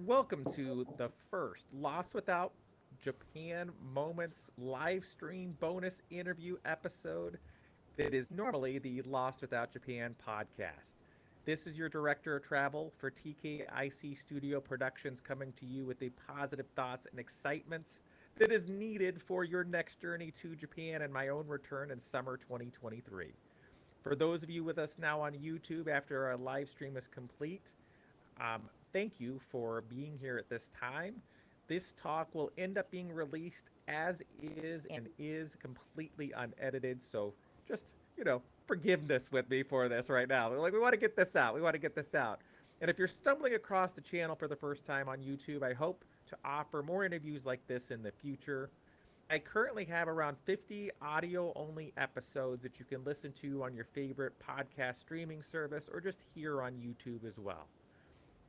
Welcome to the first Lost Without Japan Moments live stream bonus interview episode that is normally the Lost Without Japan podcast. This is your director of travel for TKIC Studio Productions coming to you with the positive thoughts and excitements that is needed for your next journey to Japan and my own return in summer 2023. For those of you with us now on YouTube after our live stream is complete, thank you for being here at this time. This talk will end up being released as is and is completely unedited. So just, forgiveness with me for this right now. Like, we want to get this out. We want to get this out. And if you're stumbling across the channel for the first time on YouTube, I hope to offer more interviews like this in the future. I currently have around 50 audio only episodes that you can listen to on your favorite podcast streaming service or just here on YouTube as well.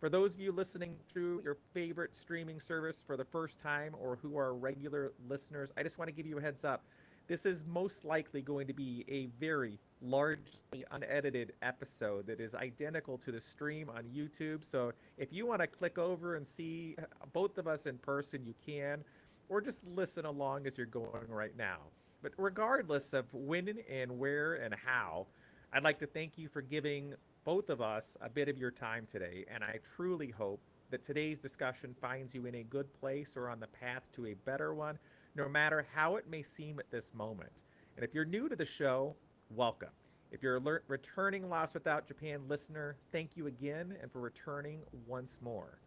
For those of you listening through your favorite streaming service for the first time or who are regular listeners, I just want to give you a heads up. This is most likely going to be a very largely unedited episode that is identical to the stream on YouTube. So if you want to click over and see both of us in person, you can, or just listen along as you're going right now. But regardless of when and where and how, I'd like to thank you for giving both of us a bit of your time today, and I truly hope that today's discussion finds you in a good place or on the path to a better one, no matter how it may seem at this moment. And if you're new to the show, welcome. If you're a returning Lost Without Japan listener, thank you again and for returning once more.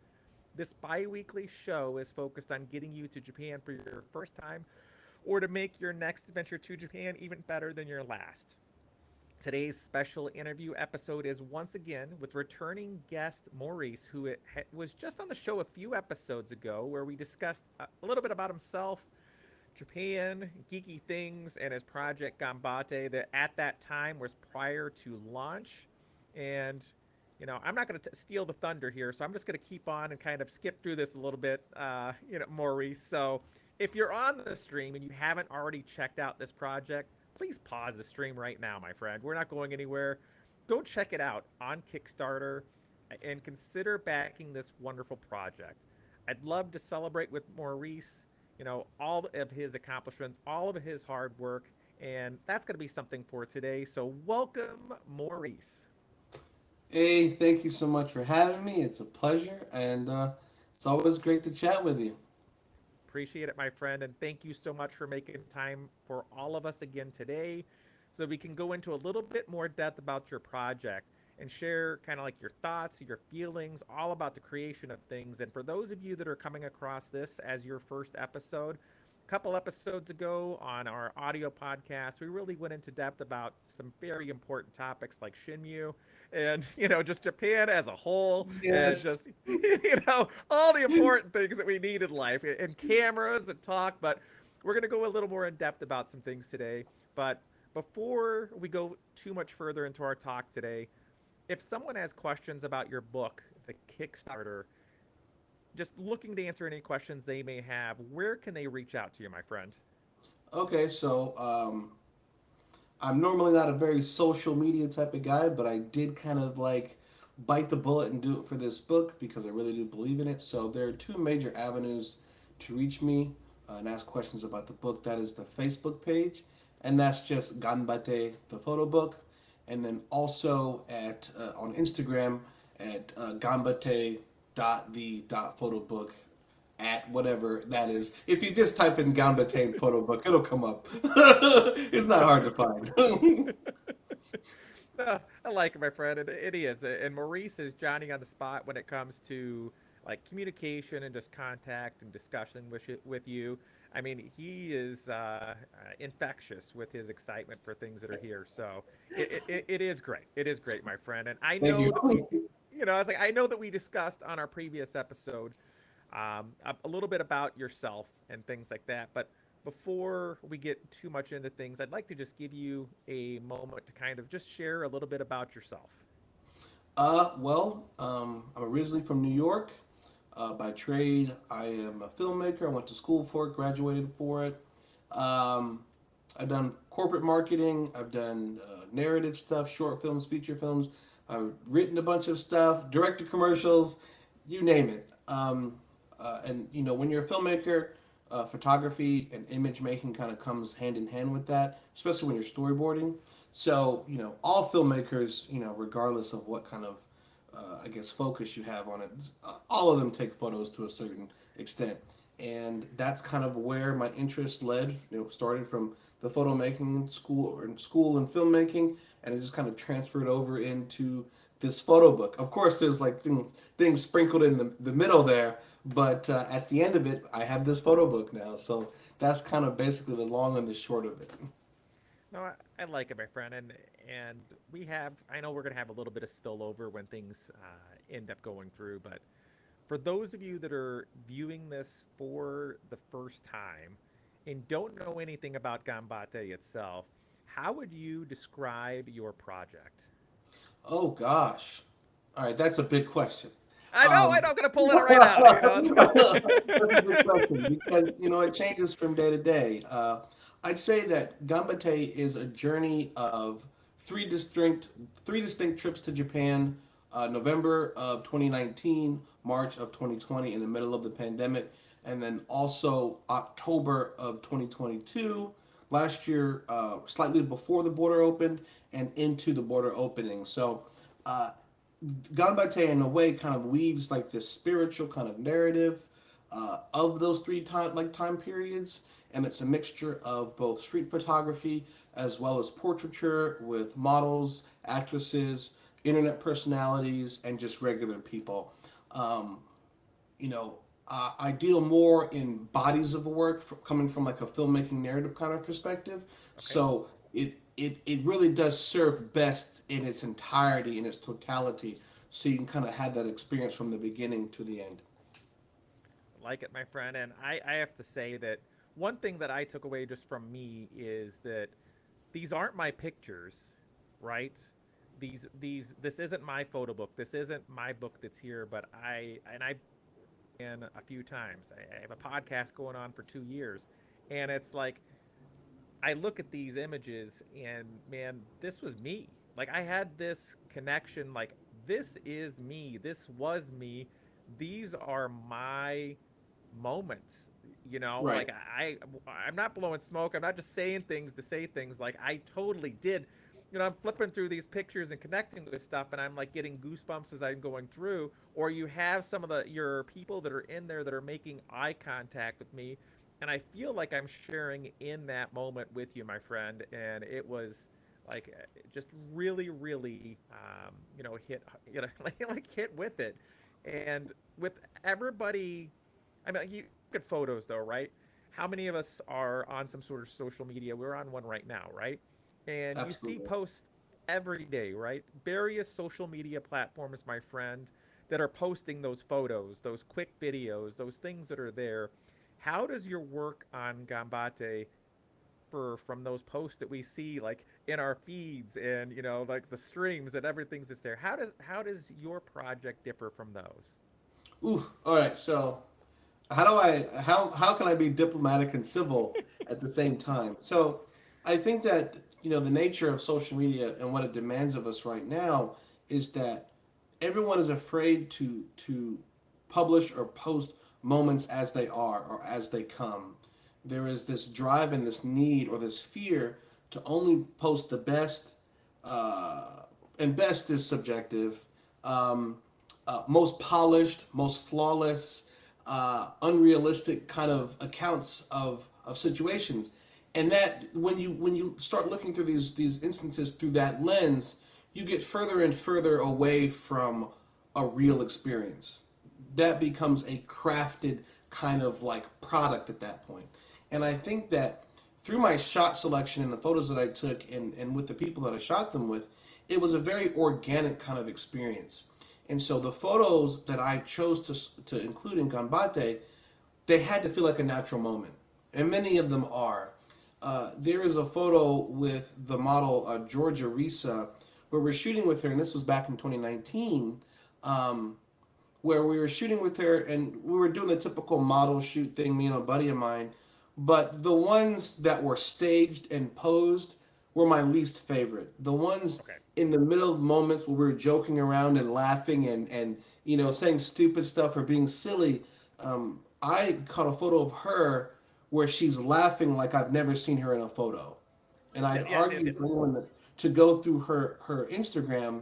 This bi-weekly show is focused on getting you to Japan for your first time or to make your next adventure to Japan even better than your last. Today's special interview episode is once again with returning guest Maurice, who was just on the show a few episodes ago, where we discussed a little bit about himself, Japan, geeky things, and his project Ganbatte that at that time was prior to launch. And, I'm not going to steal the thunder here, so I'm just going to keep on and kind of skip through this a little bit, Maurice. So if you're on the stream and you haven't already checked out this project, please pause the stream right now, my friend. We're not going anywhere. Go check it out on Kickstarter and consider backing this wonderful project. I'd love to celebrate with Maurice, all of his accomplishments, all of his hard work, and that's going to be something for today. So welcome, Maurice. Hey, thank you so much for having me. It's a pleasure, and it's always great to chat with you. Appreciate it, my friend, and thank you so much for making time for all of us again today so we can go into a little bit more depth about your project and share kind of like your thoughts, your feelings, all about the creation of things. And for those of you that are coming across this as your first episode, a couple episodes ago on our audio podcast, we really went into depth about some very important topics like Shinmu and, just Japan as a whole and Yes. just, all the important things that we need in life and cameras and talk. But we're going to go a little more in depth about some things today. But before we go too much further into our talk today, if someone has questions about your book, the Kickstarter, just looking to answer any questions they may have, where can they reach out to you, my friend? Okay, so I'm normally not a very social media type of guy, but I did kind of like bite the bullet and do it for this book because I really do believe in it. So there are two major avenues to reach me and ask questions about the book. That is the Facebook page, and that's just Ganbatte, the photo book, and then also at on Instagram at Ganbatte the photo book at whatever that is. If you just type in Ganbatte photo book, it'll come up. It's not hard to find. No, I like it, my friend. It is. And Maurice is Johnny on the spot when it comes to like communication and just contact and discussion with you. I mean, he is infectious with his excitement for things that are here. So it is great. It is great, my friend. And I Thank know that we, you. I was like, I know that we discussed on our previous episode a little bit about yourself and things like that. But before we get too much into things, I'd like to just give you a moment to kind of just share a little bit about yourself. I'm originally from New York. By trade, I am a filmmaker. I went to school for it, graduated for it. Um, I've done corporate marketing. I've done narrative stuff, short films, feature films. I've written a bunch of stuff, directed commercials. you name it. And when you're a filmmaker, photography and image making kind of comes hand in hand with that, especially when you're storyboarding. So all filmmakers, regardless of what kind of, I guess, focus you have on it, all of them take photos to a certain extent, and that's kind of where my interest led. Started from the photo making school or in school and filmmaking, and it just kind of transferred over into this photo book. Of course, there's like things sprinkled in the middle there, but at the end of it, I have this photo book now. So that's kind of basically the long and the short of it. No, I like it, my friend, and we have. I know we're gonna have a little bit of spillover when things end up going through, but for those of you that are viewing this for the first time and don't know anything about Ganbatte itself, how would you describe your project? Oh gosh. All right, that's a big question. I Um, know, I'm gonna pull it right out. that's a big question because it changes from day to day. I'd say that Ganbatte is a journey of three distinct three distinct trips to Japan. November of 2019, March of 2020, in the middle of the pandemic, and then also October of 2022, last year, slightly before the border opened and into the border opening. So uh, Ganbate in a way kind of weaves like this spiritual kind of narrative of those time periods, and it's a mixture of both street photography as well as portraiture with models, actresses, internet personalities, and just regular people. Um, you know, I deal more in bodies of work coming from like a filmmaking narrative kind of perspective. Okay, So it really does serve best in its entirety, in its totality. So you can kind of have that experience from the beginning to the end. like it, my friend. And I have to say that one thing that I took away just from me is that these aren't my pictures, right? This isn't my photo book. This isn't my book that's here, but I in a few times. I have a podcast going on for 2 years, and it's like I look at these images, and man, this was me. Like I had this connection. Like this is me. This was me. These are my moments. Right. Like I'm not blowing smoke. I'm not just saying things to say things. Like I totally did. I'm flipping through these pictures and connecting with stuff, and I'm like getting goosebumps as I'm going through. Or you have some of your people that are in there that are making eye contact with me, and I feel like I'm sharing in that moment with you, my friend. And it was like just really, really, hit, like hit with it, and with everybody. I mean, you look at photos though, right? How many of us are on some sort of social media? We're on one right now, right? And you see Absolutely. posts every day, right? Various social media platforms, my friend, that are posting those photos, those quick videos, those things that are there. How does your work on Gambate differ from those posts that we see like in our feeds and like the streams and everything's that's there? How does your project differ from those? Ooh. All right. So how can I be diplomatic and civil at the same time? So I think that the nature of social media and what it demands of us right now is that everyone is afraid to publish or post moments as they are or as they come. There is this drive and this need or this fear to only post the best, uh, and best is subjective, um, most polished, most flawless, unrealistic kind of accounts of situations, and that when you start looking through these instances through that lens, you get further and further away from a real experience. That becomes a crafted kind of like product at that point. And I think that through my shot selection and the photos that I took and with the people that I shot them with, it was a very organic kind of experience. And so the photos that I chose to include in Gambate, they had to feel like a natural moment. And many of them are. There is a photo with the model Georgia Risa where we're shooting with her, and this was back in 2019, um, where we were shooting with her and we were doing the typical model shoot thing, me and a buddy of mine. But the ones that were staged and posed were my least favorite. The ones Okay. in the middle of moments where we were joking around and laughing and saying stupid stuff or being silly. I caught a photo of her where she's laughing like I've never seen her in a photo. And I'd Yes, yes, argue yes. for anyone to go through her Instagram,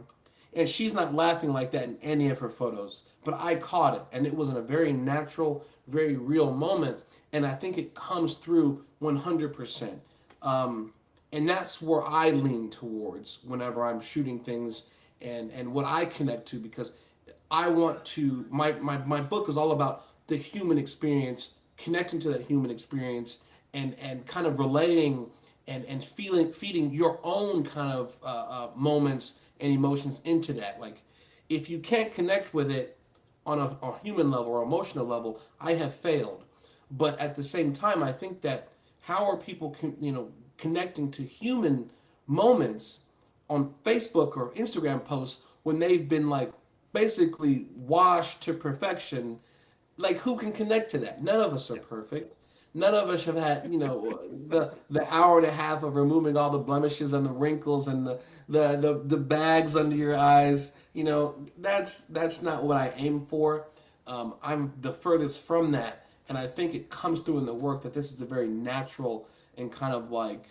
and she's not laughing like that in any of her photos. But I caught it, and it was in a very natural, very real moment, and I think it comes through 100%. Um, and that's where I lean towards whenever I'm shooting things, and what I connect to, because I want to. My book is all about the human experience, connecting to that human experience, and kind of relaying and feeding your own kind of moments and emotions into that. Like, if you can't connect with it on a human level or emotional level, I have failed. But at the same time, I think that how are people connecting to human moments on Facebook or Instagram posts when they've been like basically washed to perfection? Like, who can connect to that? None of us are Yes. perfect. None of us have had, the hour and a half of removing all the blemishes and the wrinkles and the bags under your eyes. That's not what I aim for. I'm the furthest from that, and I think it comes through in the work that this is a very natural and kind of like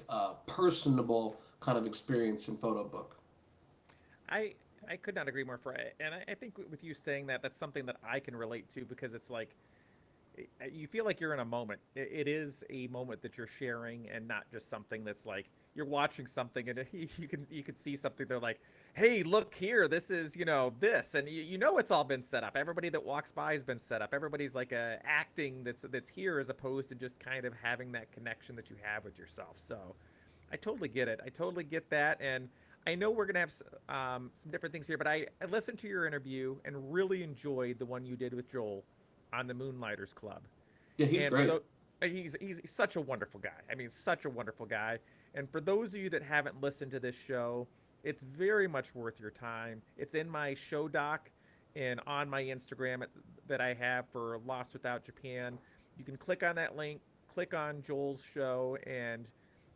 personable kind of experience in photo book. I I could not agree more. And I think with you saying that, that's something that I can relate to because it's like you feel like you're in a moment. It is a moment that you're sharing, and not just something that's like you're watching something, and you can see something. They're like, "Hey, look here! This is this," and you know it's all been set up. Everybody that walks by has been set up. Everybody's like acting that's here, as opposed to just kind of having that connection that you have with yourself. So I totally get it. I totally get that, and I know we're gonna have some different things here, but I listened to your interview and really enjoyed the one you did with Joel on the Moonlighters Club. Yeah, he's And for great. the he's such a wonderful guy. I mean, such a wonderful guy. And for those of you that haven't listened to this show, it's very much worth your time. It's in my show doc and on my Instagram that I have for Lost Without Japan. You can click on that link, click on Joel's show, and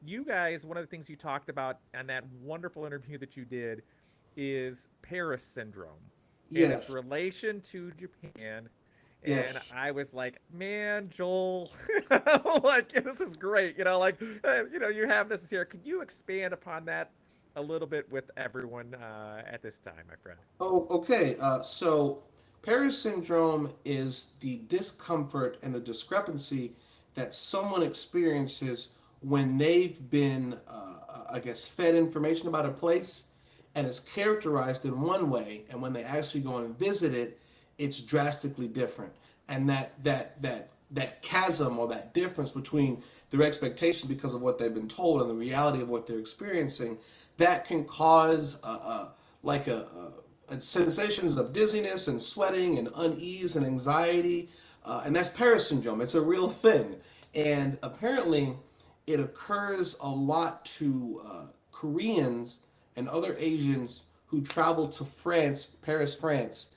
you guys, one of the things you talked about on that wonderful interview that you did is Paris syndrome and its Yes, relation to Japan. And yes. I was like, man, Joel, like, this is great. You have this here. Could you expand upon that a little bit with everyone at this time, my friend? Oh, okay. So Paris syndrome is the discomfort and the discrepancy that someone experiences when they've been, I guess, fed information about a place and it's characterized in one way, and when they actually go and visit it, it's drastically different. And that chasm or that difference between their expectations because of what they've been told and the reality of what they're experiencing, that can cause like sensations of dizziness and sweating and unease and anxiety, and that's Paris syndrome. It's a real thing, and apparently, it occurs a lot to Koreans and other Asians who travel to France, Paris, France,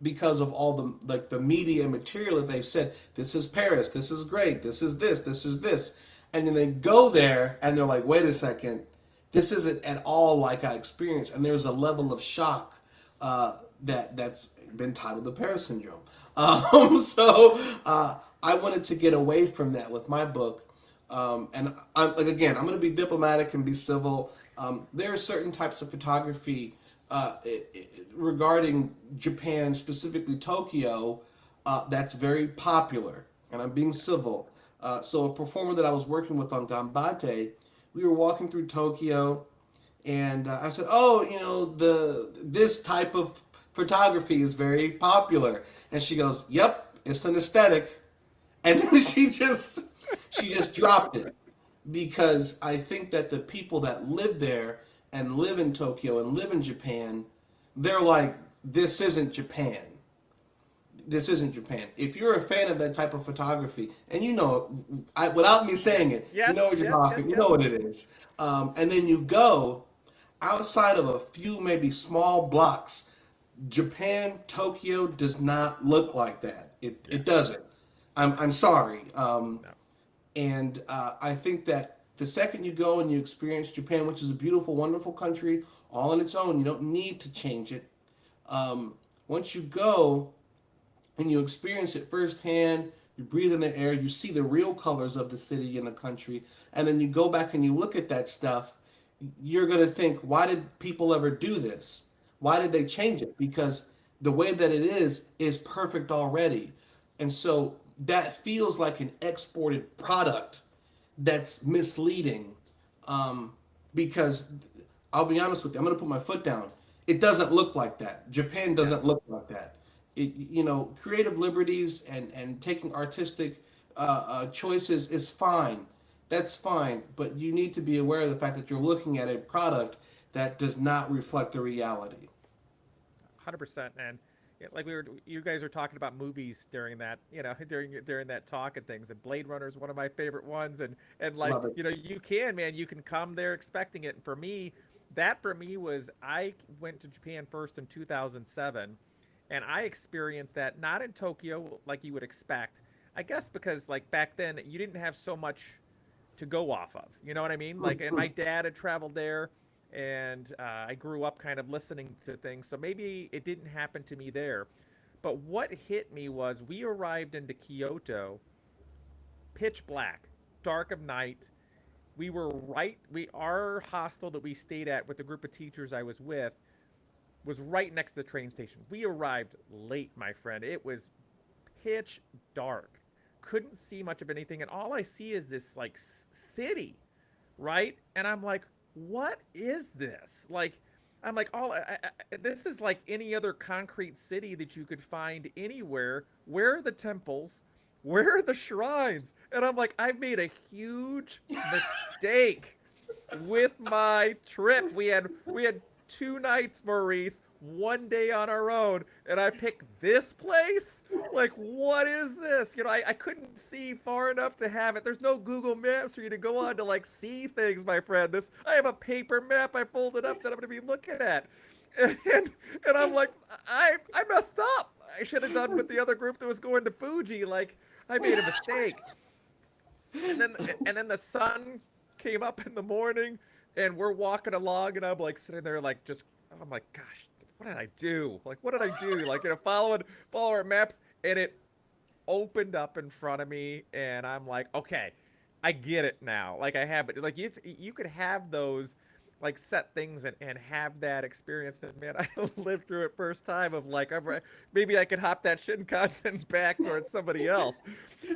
because of all the media and material that they've said. This is Paris. This is great. This is this. This is this. And then they go there and they're like, wait a second, this isn't at all like I experienced. And there's a level of shock that's been titled the Paris syndrome. I wanted to get away from that with my book. And I'm like, again, I'm going to be diplomatic and be civil. There are certain types of photography regarding Japan, specifically Tokyo, that's very popular. And I'm being Yes. civil. So a performer that I was working with on Ganbatte, we were walking through Tokyo, and I said, "Oh, the this type of photography is very popular." And she goes, "Yep, it's an aesthetic." And then she just dropped it, because I think that the people that live there and live in Tokyo and live in Japan, they're like, this isn't Japan. This isn't Japan. If you're a fan of that type of photography, and without me saying Yes. it, you know Yes. what you're Yes. Yes. talking, you know Yes. what it is. And then you go outside of a few maybe small blocks. Japan, Tokyo does not look like that. It Yes. doesn't. I'm sorry. No. And I think that the second you go and you experience Japan, which is a beautiful, wonderful country all on its own, you don't need to change it. Um, Once you go and you experience it firsthand, you breathe in the air, you see the real colors of the city and the country, and then you go back and you look at that stuff, you're going to think, why did people ever do this? Why did they change it? Because the way that it is perfect already. And so that feels like an exported product that's misleading, because I'll be honest with you, I'm going to put my foot down. It doesn't look like that. Japan doesn't Yes. look like that. Creative liberties and taking artistic choices is fine. That's fine, but you need to be aware of the fact that you're looking at a product that does not reflect the reality. 100%. And yeah, like you guys were talking about movies during that, during that talk and things. And Blade Runner is one of my favorite ones. And like, Love it. you can come there expecting it. And for me, was I went to Japan first in 2007, and I experienced that not in Tokyo like you would expect. I guess because like back then you didn't have so much to go off of. You know what I mean? Like, and my dad had traveled there, and I grew up kind of listening to things. So maybe it didn't happen to me there. But what hit me was we arrived into Kyoto, pitch black, dark of night. We were right. Our hostel that we stayed at with the group of teachers I was with was right next to the train station. We arrived late, my friend. It was pitch dark. Couldn't see much of anything, and all I see is this like city, right? And I'm like, what is this? Like, I'm like, this is like any other concrete city that you could find anywhere. Where are the temples? Where are the shrines? And I'm like, I've made a huge mistake with my trip. We had 2 nights, Maurice, 1 day on our own, and I picked this place. Like, what is this? I couldn't see far enough to have it. There's no Google Maps for you to go on to like see things, my friend. I have a paper map I folded up that I'm going to be looking at, and I'm like, I messed up. I should have done with the other group that was going to Fuji. Like, I made a mistake. And then the sun came up in the morning, and we're walking along, and I'm like sitting there like just I'm like, gosh, what did I do? Like, what did I do? Like, follow our maps, and it opened up in front of me, and I'm like, okay, I get it now. Like, I have it. Like, you could have those like set things and have that experience that, man, I lived through it first time of like, maybe I could hop that Shinkansen back towards somebody else.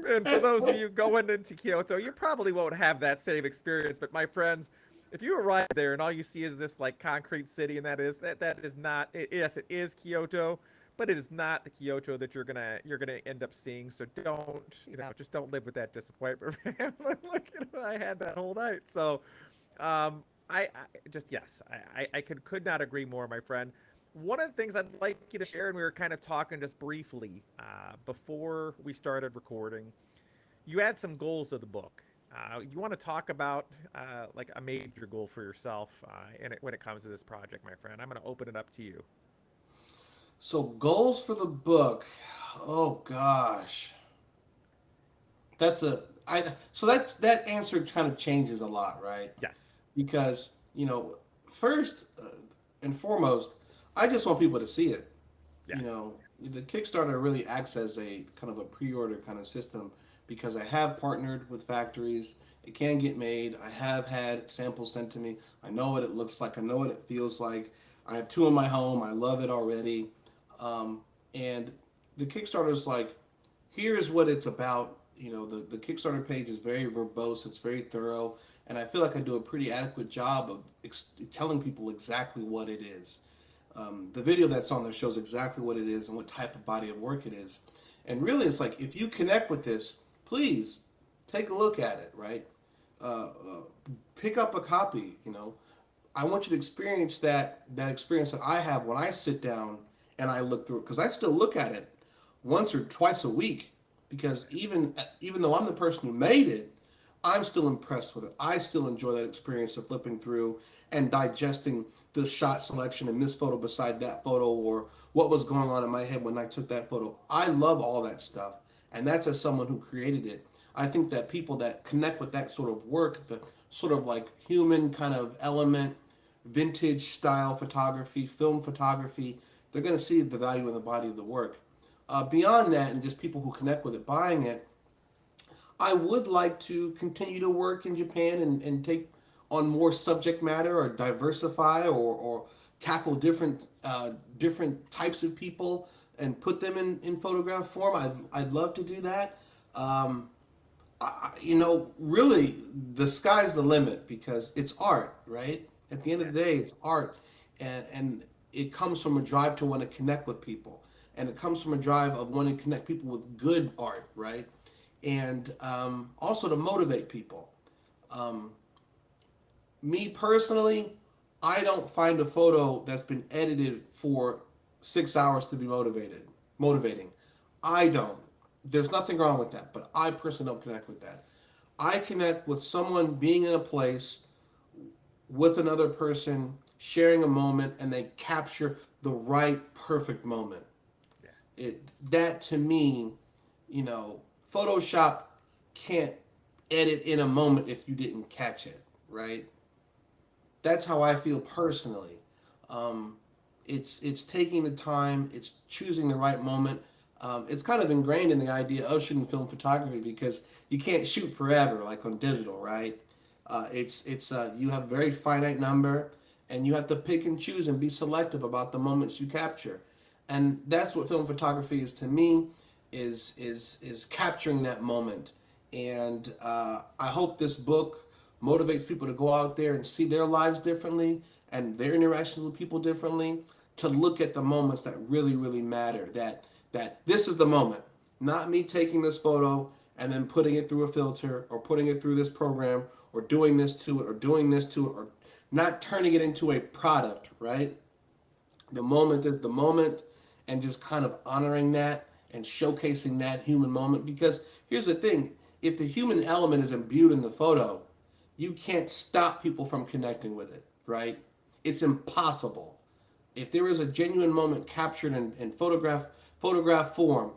And for those of you going into Kyoto, you probably won't have that same experience. But my friends, if you arrive there and all you see is this like concrete city, and that is not yes, it is Kyoto, but it is not the Kyoto that you're gonna end up seeing. So don't just don't live with that disappointment. Like, I had that whole night. So I just yes, I could not agree more, my friend. One of the things I'd like you to share, and we were kind of talking just briefly before we started recording, you had some goals of the book. You want to talk about like a major goal for yourself when it comes to this project, my friend. I'm going to open it up to you. So goals for the book. Oh gosh. That's a I so that answer kind of changes a lot, right? Yes. Because, first and foremost, I just want people to see it. Yeah. The Kickstarter really acts as a kind of a pre-order kind of system because I have partnered with factories. It can get made. I have had samples sent to me. I know what it looks like. I know what it feels like. I have 2 in my home. I love it already. And the Kickstarter is like, here's what it's about. The Kickstarter page is very verbose. It's very thorough. And I feel like I do a pretty adequate job of telling people exactly what it is. The video that's on there shows exactly what it is and what type of body of work it is. And really, it's like, if you connect with this, please take a look at it, right? Pick up a copy. I want you to experience that experience that I have when I sit down and I look through it, because I still look at it once or twice a week, because even though I'm the person who made it, I'm still impressed with it. I still enjoy that experience of flipping through and digesting the shot selection in this photo beside that photo, or what was going on in my head when I took that photo. I love all that stuff, and that's as someone who created it. I think that people that connect with that sort of work, the sort of like human kind of element, vintage style photography, film photography, they're going to see the value in the body of the work. Beyond that, and just people who connect with it buying it, I would like to continue to work in Japan and take on more subject matter or diversify or tackle different types of people and put them in photograph form. I'd love to do that. Um, really, the sky's the limit because it's art, right? At the end of the day, it's art, and it comes from a drive to want to connect with people, and it comes from a drive of wanting to connect people with good art, right? And also to motivate people. Um, Me personally, I don't find a photo that's been edited for 6 hours to be motivating. I don't. There's nothing wrong with that, but I personally don't connect with that. I connect with someone being in a place with another person, sharing a moment, and they capture the right, perfect moment. Yeah. That to me, you know, Photoshop can't edit in a moment if you didn't catch it, right? That's how I feel personally. Um, it's taking the time, it's choosing the right moment. It's kind of ingrained in the idea of shooting film photography because you can't shoot forever like on digital, right? It's you have a very finite number, and you have to pick and choose and be selective about the moments you capture, and that's what film photography is to me, is capturing that moment. And I hope this book motivates people to go out there and see their lives differently and their interactions with people differently, to look at the moments that really really matter, that this is the moment, not me taking this photo and then putting it through a filter or putting it through this program or doing this to it or doing this to it, or not turning it into a product, right? The moment is the moment, and just kind of honoring that and showcasing that human moment. Because here's the thing, if the human element is imbued in the photo, you can't stop people from connecting with it, right? It's impossible. If there is a genuine moment captured in photograph form,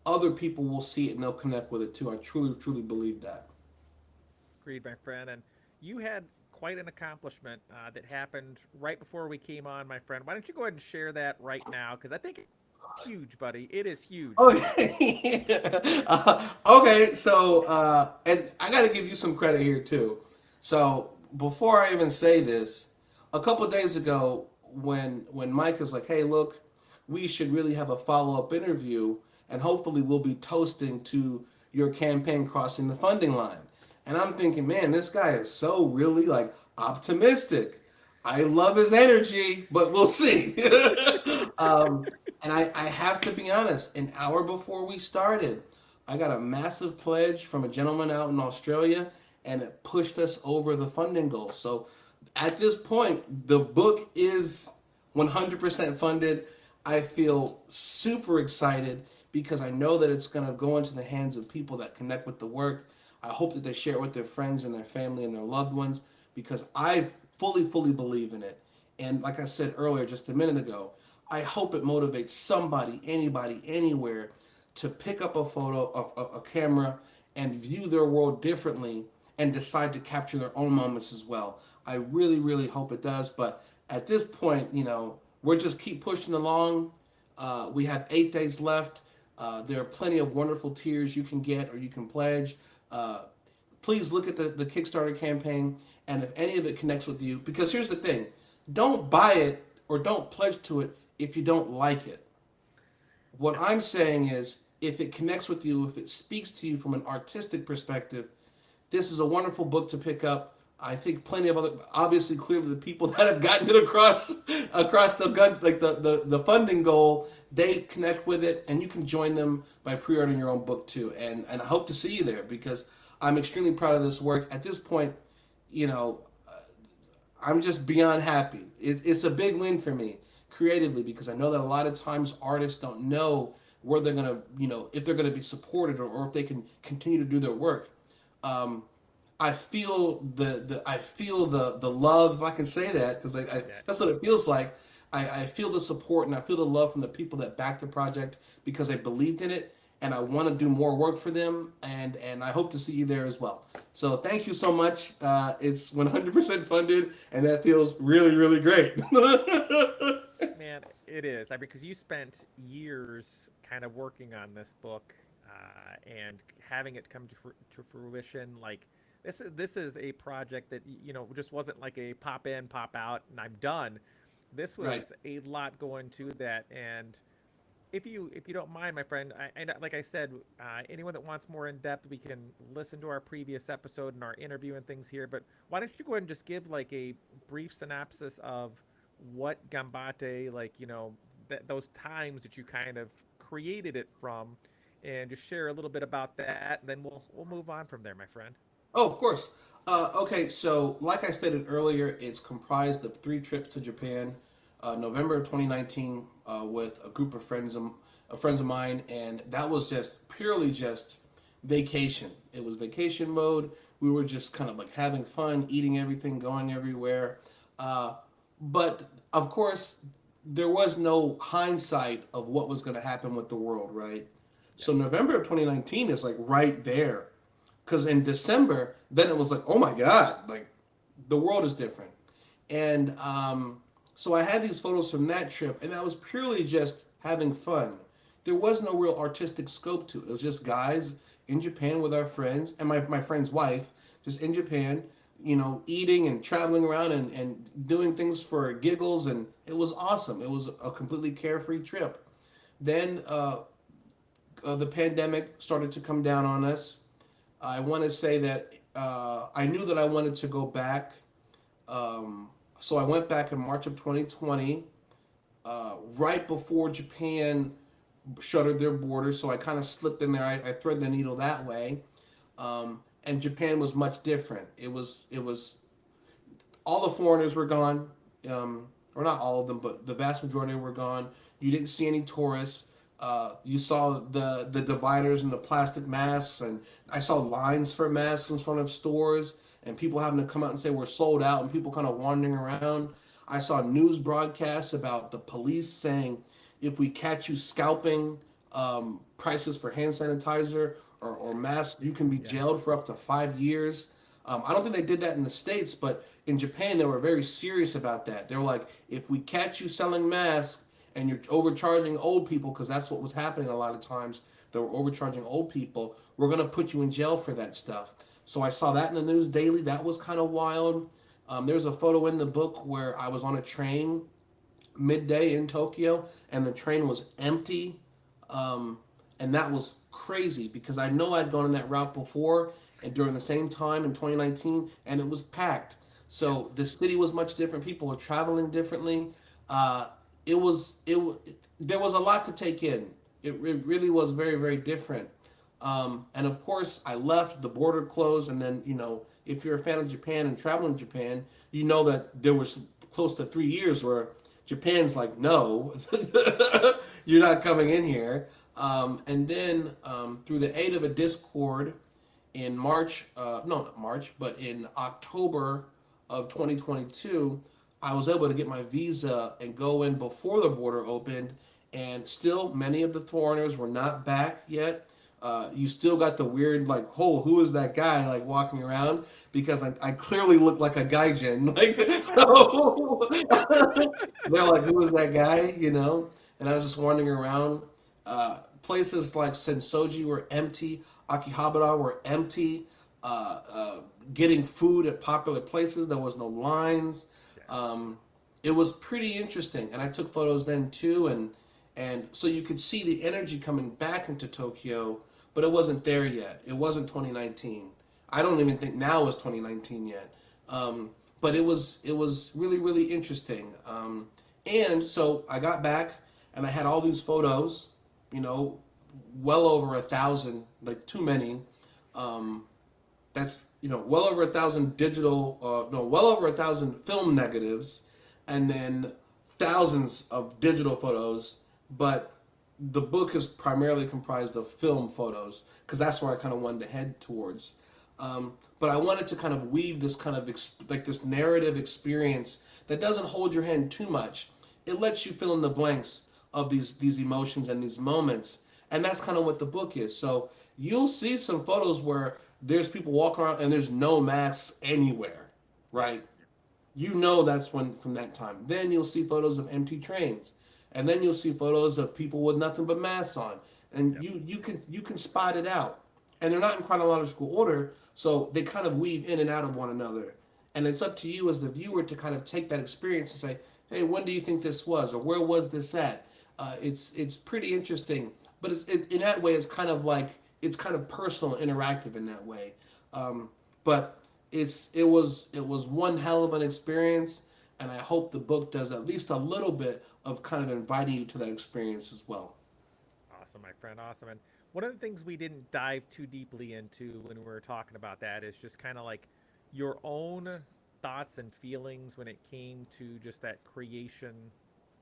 other people will see it and they'll connect with it too. I truly, truly believe that. Agreed, my friend. And you had quite an accomplishment that happened right before we came on, my friend. Why don't you go ahead and share that right now? Because I think it's huge, buddy. It is huge. Okay. Okay, so and I got to give you some credit here too. So before I even say this, a couple of days ago, when Mike is like, "Hey, look, we should really have a follow up interview, and hopefully we'll be toasting to your campaign crossing the funding line," and I'm thinking, man, this guy is so really like optimistic. I love his energy, but we'll see. um, and I have to be honest, an hour before we started, I got a massive pledge from a gentleman out in Australia, and it pushed us over the funding goal. So at this point, the book is 100% funded. I feel super excited because I know that it's going to go into the hands of people that connect with the work. I hope that they share it with their friends and their family and their loved ones, because I fully, fully believe in it. And like I said earlier, just a minute ago, I hope it motivates somebody, anybody, anywhere to pick up a photo of a camera and view their world differently and decide to capture their own moments as well. I really, really hope it does. But at this point, we're just keep pushing along. We have 8 days left. There are plenty of wonderful tiers you can get or you can pledge. Uh, Please look at the Kickstarter campaign, and if any of it connects with you, because here's the thing, don't buy it or don't pledge to it if you don't like it. What Yeah. I'm saying is, if it connects with you, if it speaks to you from an artistic perspective, this is a wonderful book to pick up. I think plenty of other, obviously, clearly the people that have gotten it across the gun, like the funding goal, they connect with it, and you can join them by pre-ordering your own book too. And I hope to see you there, because I'm extremely proud of this work. At this point, you know, I'm just beyond happy. It's a big win for me creatively, because I know that a lot of times artists don't know where they're gonna, if they're gonna be supported, or if they can continue to do their work. Um, I feel the love, if I can say that, because Yeah. that's what it feels like. I feel the support and I feel the love from the people that backed the project because they believed in it, and I want to do more work for them, and I hope to see you there as well. So thank you so much. It's 100% funded, and that feels really really great. Man, it is. I mean, because you spent years kind of working on this book and having it come to fruition. Like this is a project that just wasn't like a pop in, pop out, and I'm done. This Right. was a lot going to that, and if you don't mind, my friend, like I said, anyone that wants more in depth, we can listen to our previous episode and our interview and things here. But why don't you go ahead and just give like a brief synopsis of what Gambate, like those times that you kind of created it from, and just share a little bit about that. And then we'll move on from there, my friend. Oh, of course. Okay, so like I stated earlier, it's comprised of 3 trips to Japan, November of 2019, with a group of friends of mine, and that was just purely just vacation. It was vacation mode. We were just kind of like having fun, eating everything, going everywhere. Uh, but of course, there was no hindsight of what was going to happen with the world, right? So Yes. November of 2019 is like right there, because in December, then it was like, oh my God, like the world is different. And so I had these photos from that trip, and I was purely just having fun. There was no real artistic scope to it. It was just guys in Japan with our friends and my friend's wife, just in Japan, eating and traveling around and doing things for giggles. And it was awesome. It was a completely carefree trip. Then the pandemic started to come down on us. I want to say that I knew that I wanted to go back. So I went back in March of 2020, right before Japan shuttered their borders. So I kind of slipped in there. I threaded the needle that way. And Japan was much different. It was all the foreigners were gone, or not all of them, but the vast majority were gone. You didn't see any tourists. You saw the dividers and the plastic masks, and I saw lines for masks in front of stores, and people having to come out and say we're sold out, and people kind of wandering around. I saw news broadcasts about the police saying if we catch you scalping prices for hand sanitizer or masks, you can be Yeah. jailed for up to 5 years. I don't think they did that in the States, but in Japan, they were very serious about that. They were like, if we catch you selling masks and you're overcharging old people, because that's what was happening a lot of times, they were overcharging old people, we're going to put you in jail for that stuff. So I saw that in the news daily. That was kind of wild. There's a photo in the book where I was on a train midday in Tokyo and the train was empty. Um, and that was crazy because I know I'd gone on that route before and during the same time in 2019 and it was packed. So Yes. the city was much different. People were traveling differently. Uh, there was a lot to take in. It really was very, very different. And of course, I left, the border closed, and then, if you're a fan of Japan and traveling to Japan, you know that there was close to 3 years where Japan's like, no, you're not coming in here. And then through the aid of a Discord in March, no, not March, but in October of 2022, I was able to get my visa and go in before the border opened. And still, many of the foreigners were not back yet. You still got the weird, like, oh, who is that guy, like, walking around? Because I clearly look like a gaijin. Like, so they're like, who is that guy, And I was just wandering around. Places like Sensoji were empty. Akihabara were empty. Uh, uh, Getting food at popular places, there was no lines. Yeah. Um, it was pretty interesting, and I took photos then too, and so you could see the energy coming back into Tokyo, but it wasn't there yet. It wasn't 2019. I don't even think now is 2019 yet. But it was really really interesting. And so I got back and I had all these photos, you know, well over 1,000, like too many. Um, that's well over 1,000 digital, no, well over 1,000 film negatives, and then thousands of digital photos. But the book is primarily comprised of film photos because that's where I kind of wanted to head towards. But I wanted to kind of weave this kind of like this narrative experience that doesn't hold your hand too much. It lets you fill in the blanks of these emotions and these moments, and that's kind of what the book is. So you'll see some photos where there's people walking around and there's no masks anywhere, right? You know that's when from that time. Then you'll see photos of empty trains. and then you'll see photos of people with nothing but masks on, and Yep. you can spot it out, and they're not in chronological order, so they kind of weave in and out of one another, and it's up to you as the viewer to kind of take that experience and say, hey, when do you think this was, or where was this at? It's pretty interesting, but in that way, it's kind of like it's kind of personal, and interactive in that way. But it was one hell of an experience, and I hope the book does at least a little bit of kind of inviting you to that experience as well. Awesome, my friend. Awesome. And one of the things we didn't dive too deeply into when we were talking about that is just kind of like your own thoughts and feelings when it came to just that creation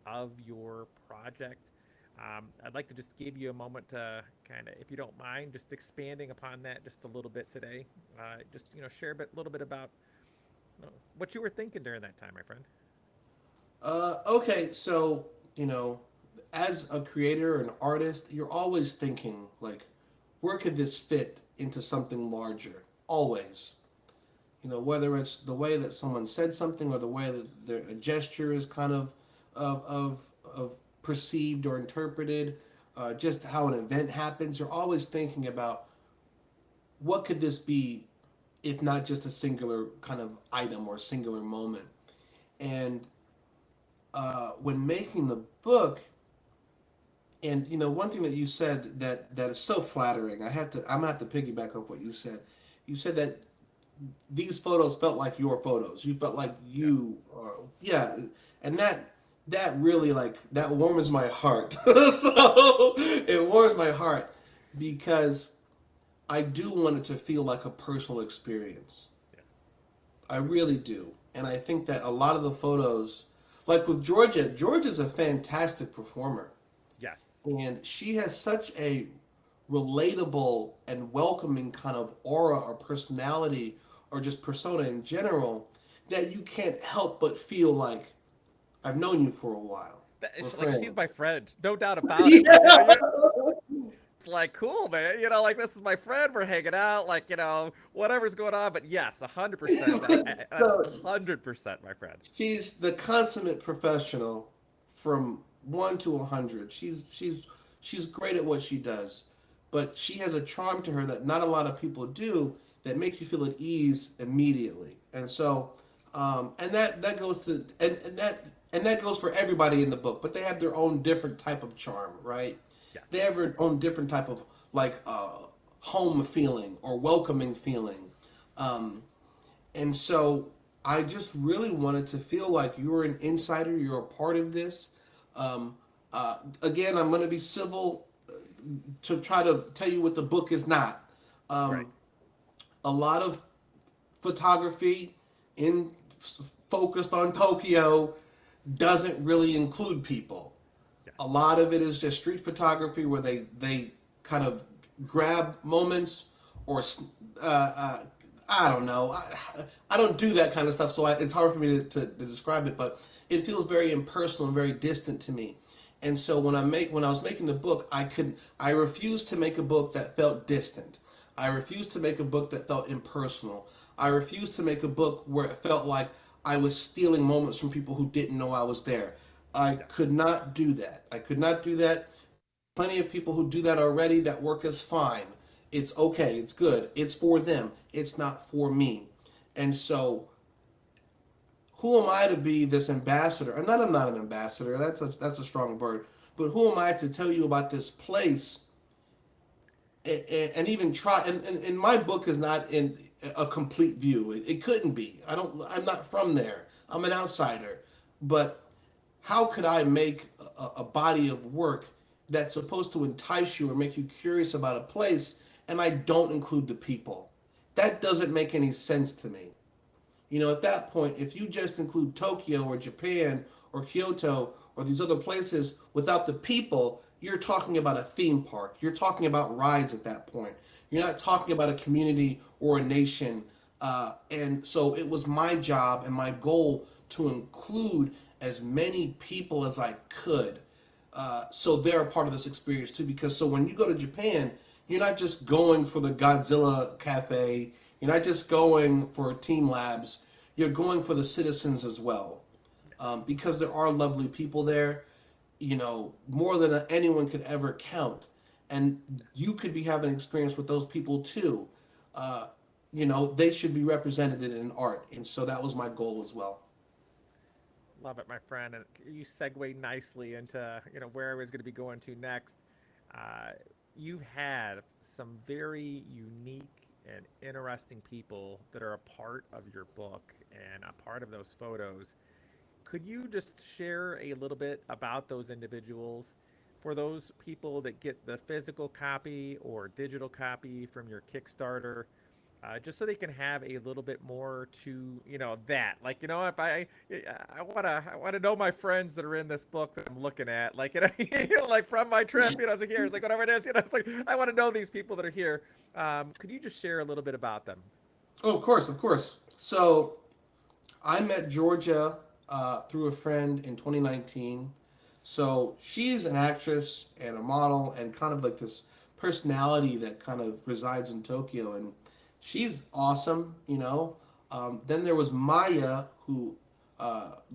of your project. I'd like to just give you a moment to kind of, if you don't mind, just expanding upon that just a little bit today. Just share a little bit about what you were thinking during that time, my friend. Okay, so you know, as a creator, an artist, you're always thinking like, where could this fit into something larger? Always. Whether it's the way that someone said something or the way that a gesture is kind of perceived or interpreted, just how an event happens, you're always thinking about what could this be if not just a singular kind of item or singular moment. And when making the book, and one thing that you said that is so flattering, I'm gonna have to piggyback off what you said. You said that these photos felt like your photos. You felt like Yeah. you, yeah, and that really like that warms my heart. So it warms my heart because I do want it to feel like a personal experience. Yeah. I really do, and I think that a lot of the photos, like with Georgia, Georgia's a fantastic performer, Yes. and she has such a relatable and welcoming kind of aura or personality or just persona in general that you can't help but feel like I've known you for a while. We're Like friends. she's my friend, no doubt about it. Like Yeah. it's like cool, man. Like this is my friend. We're hanging out. Like whatever's going on. But yes, 100%. That's So 100%, my friend. she's the consummate professional from 1 to 100. She's great at what she does, but she has a charm to her that not a lot of people do that make you feel at ease immediately. And so, and that goes to and that goes for everybody in the book, but they have their own different type of charm, right? They Yes. have their own different type of like home feeling or welcoming feeling. Um, and so I just really wanted to feel like you're an insider, you're a part of this. Again, I'm going to be civil to try to tell you what the book is not. Right. Um, a lot of photography in focused on Tokyo doesn't really include people. A Yes. lot of it is just street photography where they kind of grab moments or I don't know. I don't do that kind of stuff, so it's hard for me to describe it. But it feels very impersonal and very distant to me. And so when I was making the book, I refused to make a book that felt distant. I refused to make a book that felt impersonal. I refused to make a book where it felt like I was stealing moments from people who didn't know I was there. I Yes. could not do that. I could not do that. Plenty of people who do that already. That work is fine. It's okay. It's good. It's for them. It's not for me. And so, who am I to be this ambassador? And not I'm not an ambassador. That's a strong word. But who am I to tell you about this place and even try? And my book is not in a complete view. It couldn't be. I'm not from there. I'm an outsider. But how could I make a body of work that's supposed to entice you or make you curious about a place and I don't include the people? That doesn't make any sense to me. At that point, if you just include Tokyo or Japan or Kyoto or these other places without the people, you're talking about a theme park. You're talking about rides at that point. You're not talking about a community or a nation. And so it was my job and my goal to include as many people as I could. So they're a part of this experience too. Because so when you go to Japan, you're not just going for the Godzilla Cafe. You're not just going for Team Labs. You're going for the citizens as well. Because there are lovely people there. more than anyone could ever count. And you could be having experience with those people too. Uh, they should be represented in art. And so that was my goal as well. Love it, my friend. And you segue nicely into where I was going to be going to next. Uh, you've had some very unique and interesting people that are a part of your book and a part of those photos. Could you just share a little bit about those individuals for those people that get the physical copy or digital copy from your Kickstarter? Just so they can have a little bit more to that, like, if I want to know my friends that are in this book that I'm looking at, like, like from my trip, it's like, here, it's like, whatever it is, it's like, I want to know these people that are here. Could you just share a little bit about them? Oh, of course, of course. So I met Georgia through a friend in 2019. So she's an actress and a model and kind of like this personality that kind of resides in Tokyo. And she's awesome. Then there was Maya, who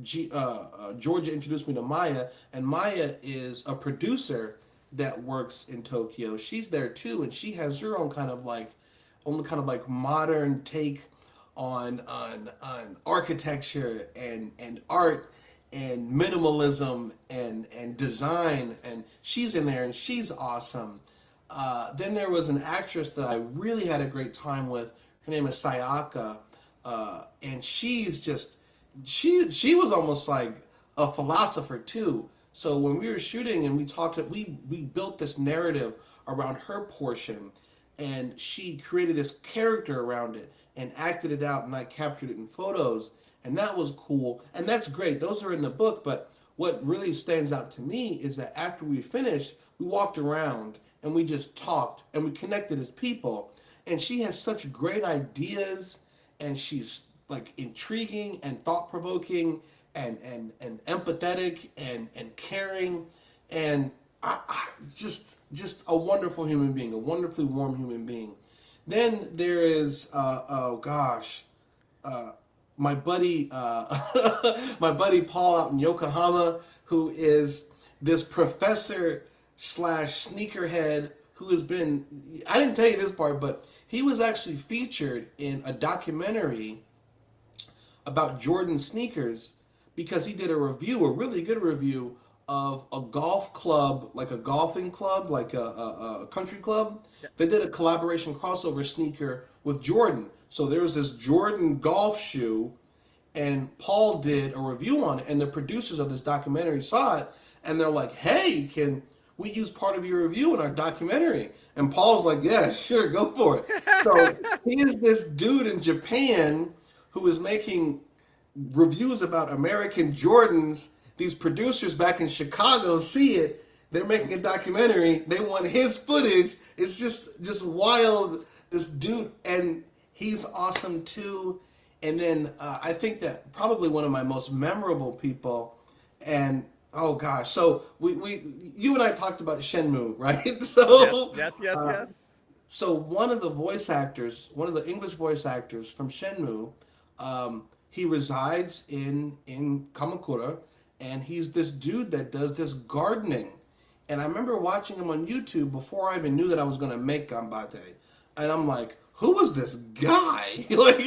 Georgia introduced me to Maya. And Maya is a producer that works in Tokyo. She's there too. And she has her own kind of like modern take on architecture and art and minimalism and design, and she's in there and she's awesome. Then there was an actress that I really had a great time with. Her name is Sayaka, and she was almost like a philosopher too. So when we were shooting and we built this narrative around her portion, and she created this character around it and acted it out, and I captured it in photos, and that was cool, and that's great. Those are in the book, but what really stands out to me is that after we finished, we walked around and we just talked and we connected as people, and she has such great ideas, and she's like intriguing and thought-provoking and empathetic and caring, and just a wonderful human being, a wonderfully warm human being. Then there is oh gosh, my buddy my buddy Paul out in Yokohama, who is this professor slash sneakerhead who has been, I didn't tell you this part, but he was actually featured in a documentary about Jordan sneakers because he did a really good review of a golf club, like a golfing club, like a country club. Yeah. They did a collaboration crossover sneaker with Jordan. So there was this Jordan golf shoe, and Paul did a review on it, and the producers of this documentary saw it, and they're like, hey, can we use part of your review in our documentary? And Paul's like, yeah, sure, go for it. So he is this dude in Japan who is making reviews about American Jordans. These producers back in Chicago see it. They're making a documentary. They want his footage. It's just wild. This dude, and he's awesome too. And then I think that probably one of my most memorable people, and oh gosh, so you and I talked about Shenmue, right? Yes, So yes, yes, uh, yes. so one of the voice actors, one of the English voice actors from Shenmue, he resides in Kamakura, and he's this dude that does this gardening. And I remember watching him on YouTube before I even knew that I was going to make Ganbatte. And I'm like, who was this guy? Like,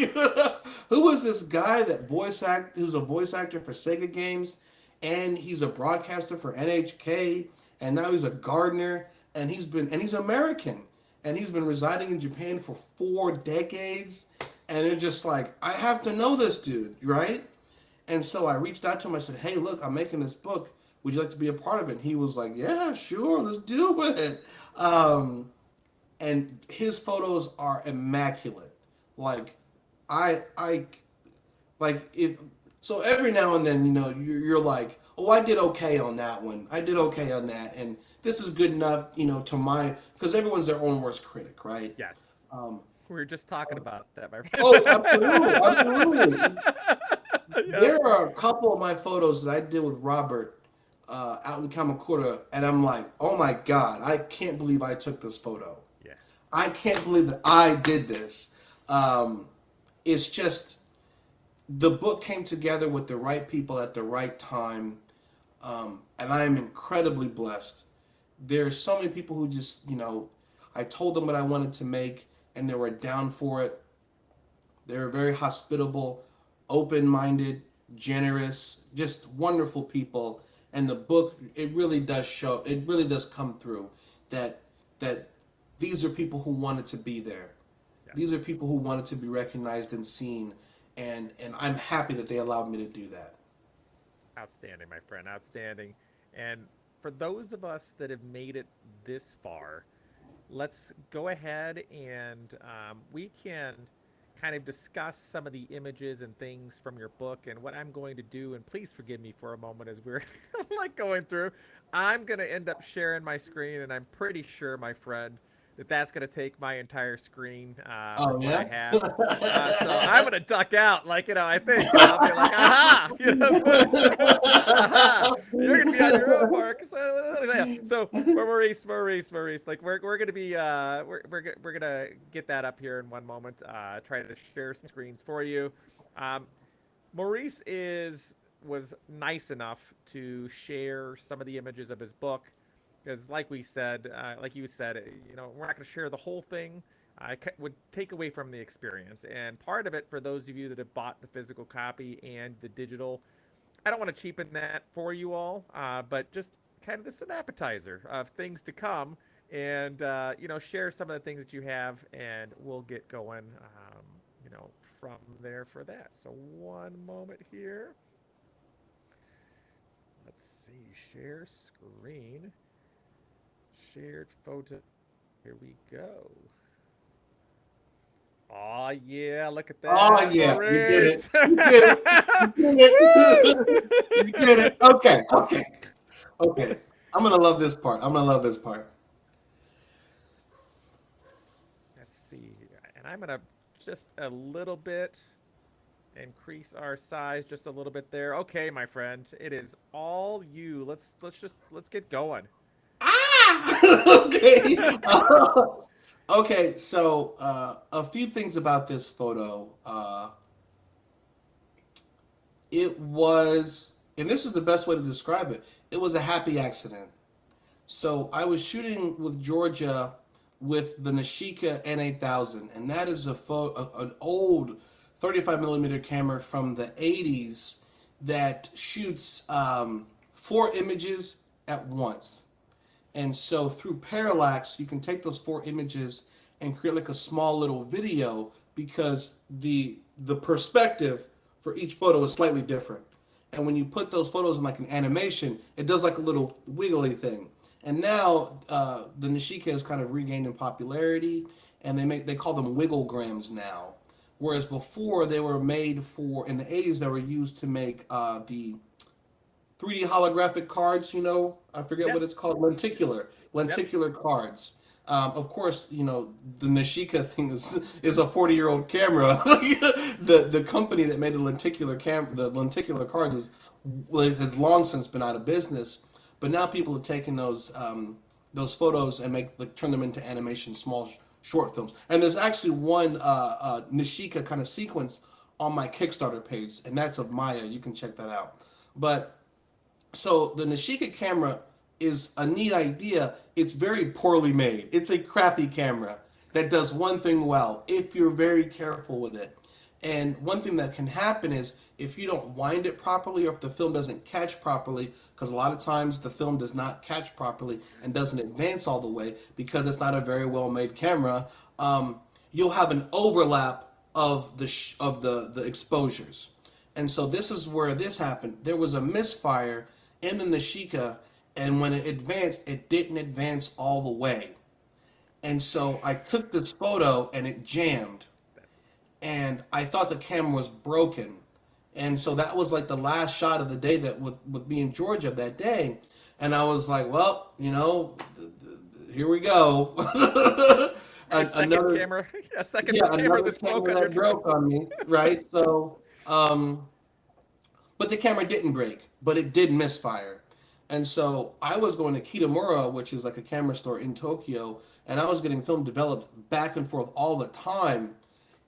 who was this guy who's a voice actor for Sega games, and he's a broadcaster for NHK, and now he's a gardener, and he's American, and he's been residing in Japan for 4 decades, and they're just like, I have to know this dude, right? And so I reached out to him. I said, hey, look, I'm making this book. Would you like to be a part of it? And he was like, yeah, sure, let's do it. And his photos are immaculate. Like, I like it. So every now and then, you're like, oh, I did okay on that one. I did okay on that. And this is good enough, because everyone's their own worst critic, right? Yes. Um, We were just talking about that, my oh, absolutely, absolutely. friend. Yep. There are a couple of my photos that I did with Robert out in Kamakura, and I'm like, oh my God, I can't believe I took this photo. Yeah. I can't believe that I did this. It's just, the book came together with the right people at the right time. And I am incredibly blessed. There's so many people who just, I told them what I wanted to make, and they were down for it. They were very hospitable, open-minded, generous, just wonderful people. And the book, it really does show, it really does come through that that these are people who wanted to be there. Yes. These are people who wanted to be recognized and seen, and I'm happy that they allowed me to do that. Outstanding, my friend. Outstanding. And for those of us that have made it this far, let's go ahead and we can kind of discuss some of the images and things from your book. And what I'm going to do, and please forgive me for a moment as we're like going through, I'm going to end up sharing my screen, and I'm pretty sure, my friend, that that's going to take my entire screen Oh from what I yeah. have. So I'm going to duck out, like, I think, I'll be like, aha, aha, you're going to be on your own, Mark. So Maurice, like we're going to be, we're going to get that up here in one moment, try to share some screens for you. Um, Maurice was nice enough to share some of the images of his book because, like we said, like you said, we're not going to share the whole thing. I would take away from the experience, and part of it for those of you that have bought the physical copy and the digital, I don't want to cheapen that for you all, but just kind of this an appetizer of things to come, and share some of the things that you have, and we'll get going. From there for that. So one moment here. Let's see. Share screen. Shared photo. Here we go. Oh yeah, look at Oh that, yeah, you did it. Maurice. You did it. You did it. You did it. Okay, okay, okay. I'm gonna love this part. I'm gonna love this part. Let's see here. And I'm gonna just a little bit increase our size just a little bit there. Okay, my friend, it is all you. Let's get going. Ah! Okay. Okay. So a few things about this photo. It was, and this is the best way to describe it. It was a happy accident. So I was shooting with Georgia with the Nishika N8000, and that is an old 35 millimeter camera from the 80s that shoots 4 images at once. And so through parallax, you can take those 4 images and create like a small little video because the perspective for each photo is slightly different. And when you put those photos in like an animation, it does like a little wiggly thing. And now the Nishika has kind of regained in popularity, and they call them wigglegrams now. Whereas before they were made for in the 80s they were used to make the 3D holographic cards. I forget what it's Yes. called, lenticular Yep. lenticular cards. Of course, the Nishika thing is a 40-year-old camera. The company that made the lenticular cards has long since been out of business. But now people have taken those photos and turn them into animation, small short films. And there's actually one Nishika kind of sequence on my Kickstarter page, and that's of Maya. You can check that out. But so the Nishika camera is a neat idea. It's very poorly made. It's a crappy camera that does one thing well if you're very careful with it. And one thing that can happen is if you don't wind it properly or if the film doesn't catch properly, because a lot of times the film does not catch properly and doesn't advance all the way because it's not a very well made camera, you'll have an overlap of the exposures. And so this is where this happened. There was a misfire in the Nishika, and when it advanced, it didn't advance all the way. And so I took this photo and it jammed, That's and I thought the camera was broken. And so that was like the last shot of the day that with me in Georgia that day. And I was like, well, here we go. your second Another, camera, a second yeah, camera another that's broke camera on your that trip. broke on me, right? So, but the camera didn't break, but it did misfire. And so I was going to Kitamura, which is like a camera store in Tokyo, and I was getting film developed back and forth all the time.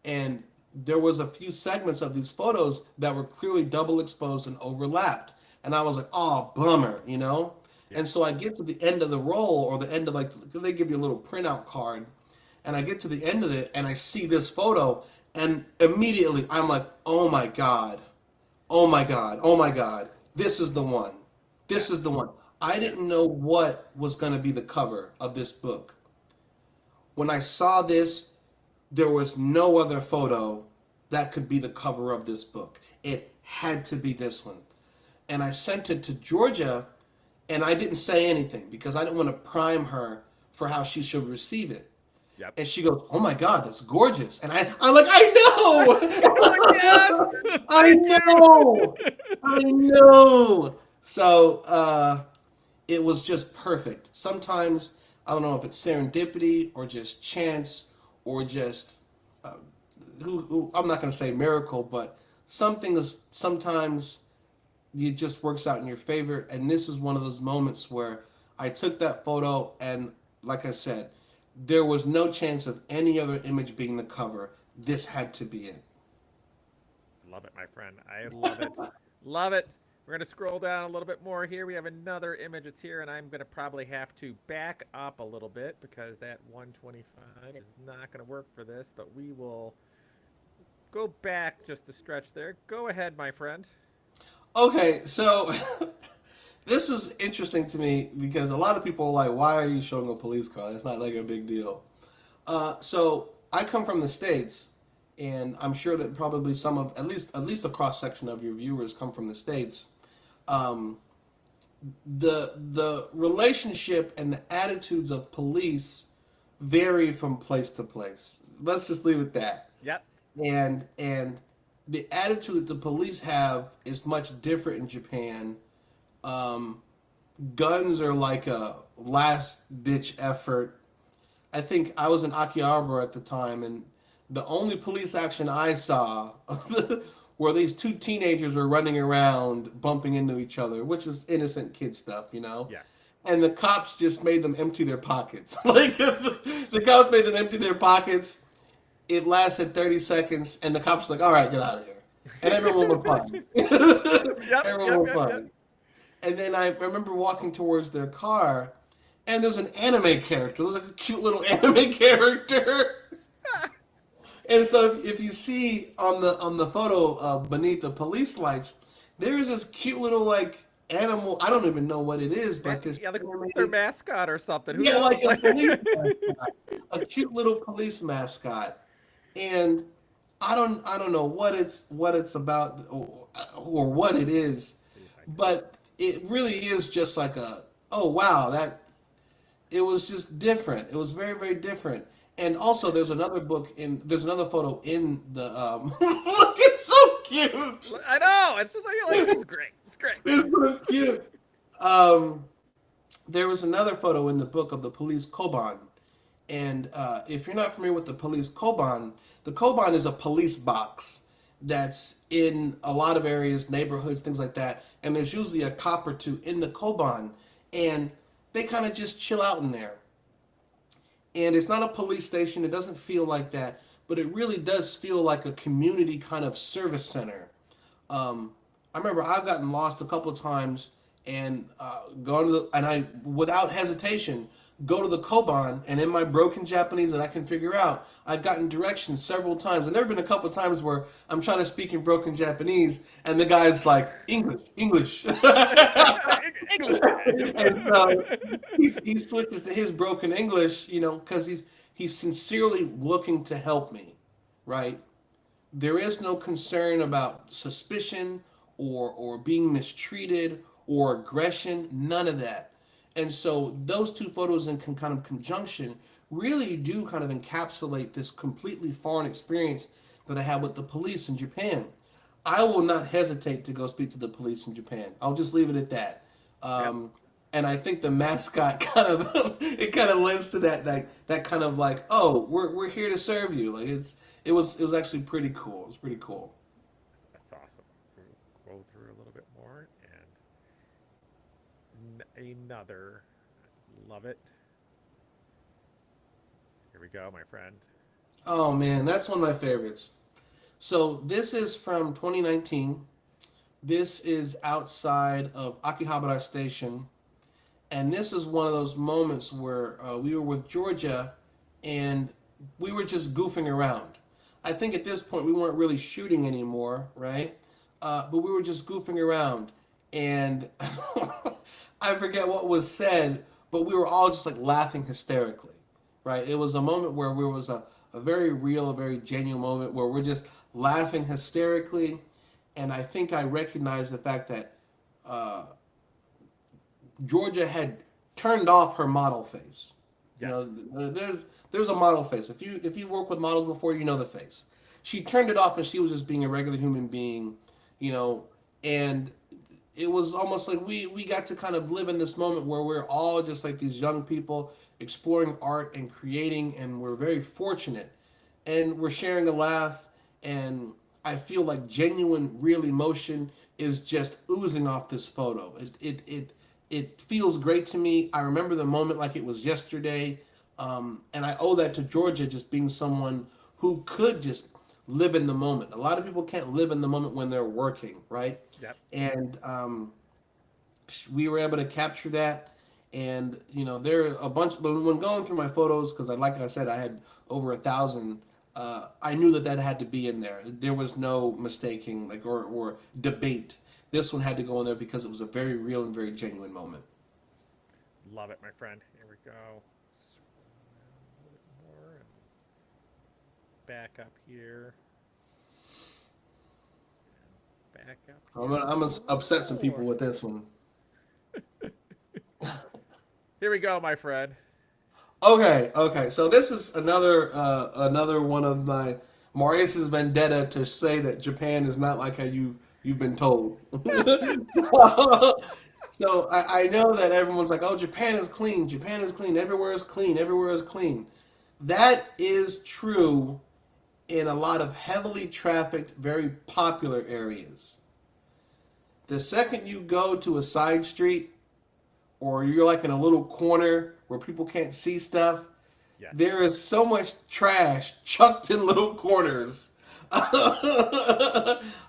And there was a few segments of these photos that were clearly double exposed and overlapped. and I was like, oh, bummer, you know. Yeah. And so I get to the end of the roll, or the end of like they give you a little printout card, and I get to the end of it, and I see this photo, and immediately I'm like, oh my god, oh my god, oh my god, this is the one, this is the Yes. one. I didn't Yes. know what was going to be the cover of this book. When I saw this, there was no other photo that could be the cover of this book. It had to be this one. And I sent it to Georgia, and I didn't say anything because I didn't want to prime her for how she should receive it. Yep. And she goes, "Oh my God, that's gorgeous!" And I'm like, "I You're like, yes. know, I Thank know, you. I know." So it was just perfect. Sometimes I don't know if it's serendipity or just chance or just uh, who I'm not going to say miracle, but something is sometimes it just works out in your favor. And this is one of those moments where I took that photo, and like I said, there was no chance of any other image being the cover. This had to be it. Love it, my friend. I love it. Love it. We're going to scroll down a little bit more here. We have another image that's here, and I'm going to probably have to back up a little bit because that 125 is not going to work for this, but we will go back just to stretch there. Go ahead, my friend. Okay, so this was interesting to me because a lot of people are like, "Why are you showing a police car? It's not like a big deal." So I come from the States, and I'm sure that probably some of at least a cross section of your viewers come from the States. Um, the relationship and the attitudes of police vary from place to place. Let's just leave it that. Yep. And the attitude that the police have is much different in Japan. Um, Guns are like a last ditch effort. I think I was in Akihabara at the time, and the only police action I saw where these two teenagers were running around bumping into each other, which is innocent kid stuff, you know. Yes. And the cops just made them empty their pockets. Like the cops made them empty their pockets. It lasted 30 seconds, and the cops were like, "All right, get out of here," and everyone was fine. Yep. Everyone Yep. was Yep. Yep. fine. And then I remember walking towards their car, and there was an anime character. There was like a cute little anime character. And so if you see on the photo beneath the police lights, there is this cute little like animal. I don't even know what it is, but this Yeah, their animated, mascot or something. Who yeah, like knows? a police mascot, a cute little police mascot. And I don't know what it's about or what it is, See if I can. but it really is just like a, oh wow, that it was just different. It was very, very different. And also, there's another photo in the look, it's so cute. I know. It's just like you're like, this is great. It's great. It's so cute. Um, there was another photo in the book of the police koban, and if you're not familiar with the koban is a police box that's in a lot of areas, neighborhoods, things like that. And there's usually a cop or two in the koban, and they kind of just chill out in there. And it's not a police station. It doesn't feel like that, but it really does feel like a community kind of service center. I remember I've gotten lost a couple of times and gone to and I, without hesitation, go to the Koban, and in my broken Japanese that I can figure out, I've gotten directions several times. And there have been a couple of times where I'm trying to speak in broken Japanese, and the guy's like, English, English. English guy. And so he switches to his broken English, because he's sincerely looking to help me, right? There is no concern about suspicion or being mistreated or aggression, none of that. And so those two photos in kind of conjunction really do kind of encapsulate this completely foreign experience that I had with the police in Japan. I will not hesitate to go speak to the police in Japan. I'll just leave it at that. Yep. And I think the mascot kind of it kind of lends to that kind of like, oh, we're here to serve you. Like it was actually pretty cool. It was pretty cool. That's awesome. We'll go through a little bit more and another. Love it. Here we go, my friend. Oh man, that's one of my favorites. So this is from 2019. This is outside of Akihabara Station, and this is one of those moments where we were with Georgia, and we were just goofing around. I think at this point we weren't really shooting anymore, right? But we were just goofing around, and I forget what was said, but we were all just like laughing hysterically, right? It was a moment where there was a very real, a very genuine moment where we're just laughing hysterically, and I think I recognized the fact that uh, Georgia had turned off her model face. You know, Yes. there's a model face. If you work with models before, you know the face. She turned it off, and she was just being a regular human being, you know, and it was almost like we got to kind of live in this moment where we're all just like these young people exploring art and creating, and we're very fortunate, and we're sharing a laugh, and I feel like genuine real emotion is just oozing off this photo. It feels great to me. I remember the moment like it was yesterday, and I owe that to Georgia just being someone who could just live in the moment. A lot of people can't live in the moment when they're working, right? Yep. And we were able to capture that. And there are a bunch. But when going through my photos, because like I said, I had over 1,000. I knew that had to be in there. There was no mistaking, like or debate. This one had to go in there because it was a very real and very genuine moment. Love it, my friend. Here we go. Scroll down a little bit more and back up here. And back up I'm gonna here upset some people more. with this one. Here we go, my friend. Okay. So this is another one of my Maurice's vendetta to say that Japan is not like how you've been told. So I know that everyone's like, oh, Japan is clean. Japan is clean. Everywhere is clean. Everywhere is clean. That is true in a lot of heavily trafficked, very popular areas. The second you go to a side street or you're like in a little corner where people can't see stuff, Yes. there is so much trash chucked in little corners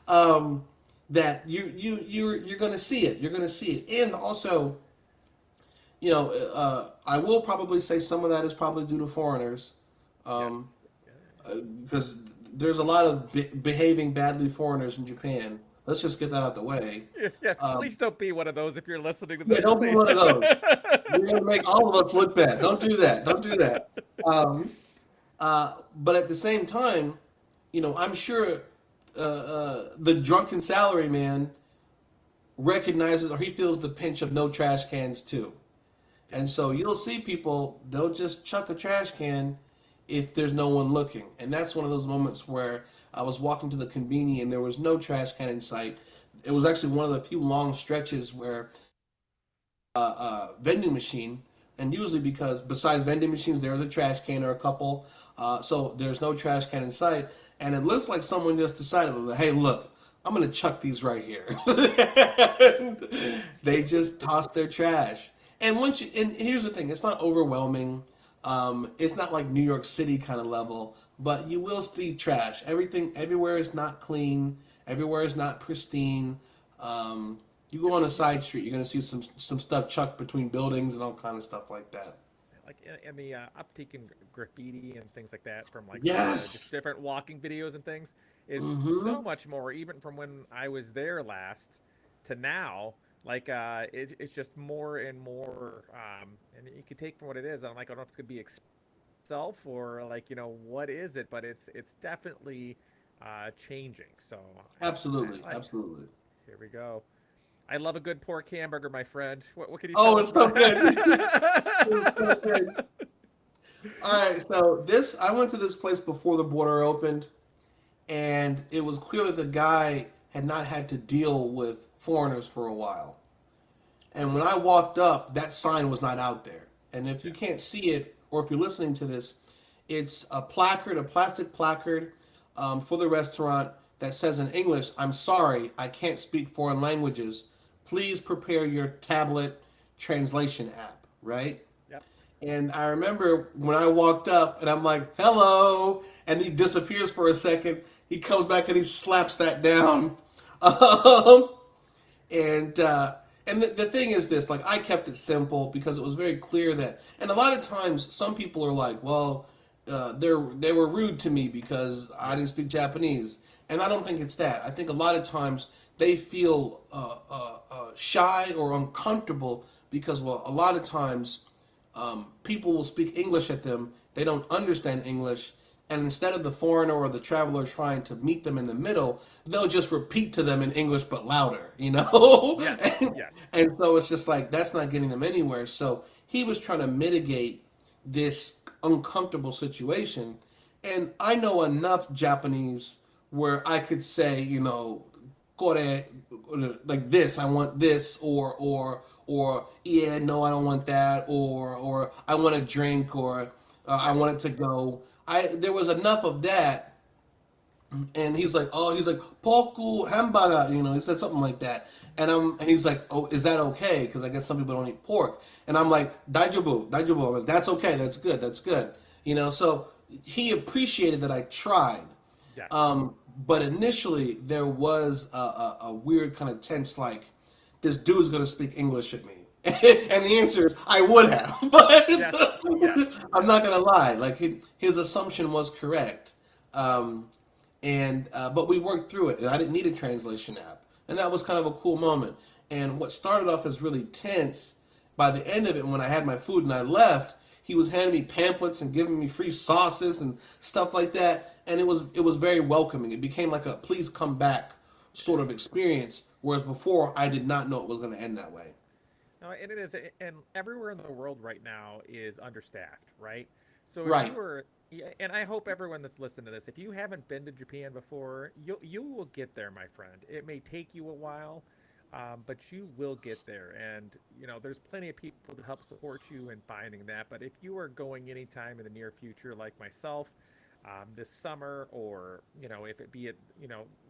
um, that you're gonna see it. You're gonna see it, and also, I will probably say some of that is probably due to foreigners, Yes. um, Yeah. because there's a lot of behaving badly foreigners in Japan. Let's just get that out the way. Yeah. Um, Please don't be one of those if you're listening to yeah, this, don't be please. one of those. You're gonna make all of us look bad. Don't do that. Don't do that. Um, but at the same time, I'm sure the drunken salaryman recognizes or he feels the pinch of no trash cans too. And Yes. so you'll see people, they'll just chuck a trash can if there's no one looking. And that's one of those moments where I was walking to the convenience and there was no trash can in sight. It was actually one of the few long stretches where vending machine, and usually because besides vending machines, there is a trash can or a couple, so there's no trash can in sight, and it looks like someone just decided, hey, look, I'm gonna chuck these right here. They just toss their trash, and and here's the thing, it's not overwhelming. It's not like New York City kind of level, but you will see trash. Everything, everywhere is not clean. Everywhere is not pristine. You go on a side street, you're gonna see some stuff chucked between buildings and all kind of stuff like that. Like in the uptick in graffiti and things like that from like some of the just Yes. different walking videos and things is Mm-hmm. so much more even from when I was there last to now. Like it's just more and more, and you can take from what it is. I'm like, I don't know if it's gonna be itself or like what is it, but it's definitely changing. So Absolutely. I like. Absolutely. Here we go. I love a good pork hamburger, my friend. What can you Oh, tell us it's so about? good. It's so good. All right, so this I went to this place before the border opened, and it was clear that the guy had not had to deal with foreigners for a while. And when I walked up, that sign was not out there. And if you Yeah. can't see it, or if you're listening to this, it's a placard, a plastic placard for the restaurant that says in English, I'm sorry, I can't speak foreign languages. Please prepare your tablet translation app, right? Yep. And I remember when I walked up and I'm like, hello. And he disappears for a second. He comes back and he slaps that down. And the thing is this, like, I kept it simple because it was very clear that, and a lot of times some people are like, well, they were rude to me because I Yeah. didn't speak Japanese, and I don't think it's that. I think a lot of times they feel shy or uncomfortable because, well, a lot of times people will speak English at them. They don't understand English. And instead of the foreigner or the traveler trying to meet them in the middle, they'll just repeat to them in English but louder, you know? Yes. and, Yes. and so it's just like, that's not getting them anywhere. So he was trying to mitigate this uncomfortable situation. And I know enough Japanese where I could say, you know, kore, like this, I want this, or yeah, no, I don't want that, or I want a drink, or I Right. want it to go. There was enough of that, and he's like poku hamburger, you know, he said something like that, and he's like, oh, is that okay? Because I guess some people don't eat pork, and I'm like, daijobu, daijobu. I'm like, that's okay, that's good, you know. So he appreciated that I tried. Yes. Um, but initially, there was a weird kind of tense, like, this dude's going to speak English at me. And the answer is, I would have. Yes. But Yes. I'm not going to lie. Like, his assumption was correct. Um, but we worked through it, and I didn't need a translation app. And that was kind of a cool moment. And what started off as really tense, by the end of it, when I had my food and I left, he was handing me pamphlets and giving me free sauces and stuff like that, and it was very welcoming. It became like a please come back sort of experience, whereas before I did not know it was going to end that way. No, and it is, and everywhere in the world right now is understaffed, right? So if Right. you were, yeah, and I hope everyone that's listening to this, if you haven't been to Japan before, you will get there, my friend. It may take you a while, but you will get there. And there's plenty of people to help support you in finding that. But if you are going anytime in the near future, like myself, this summer, or if it be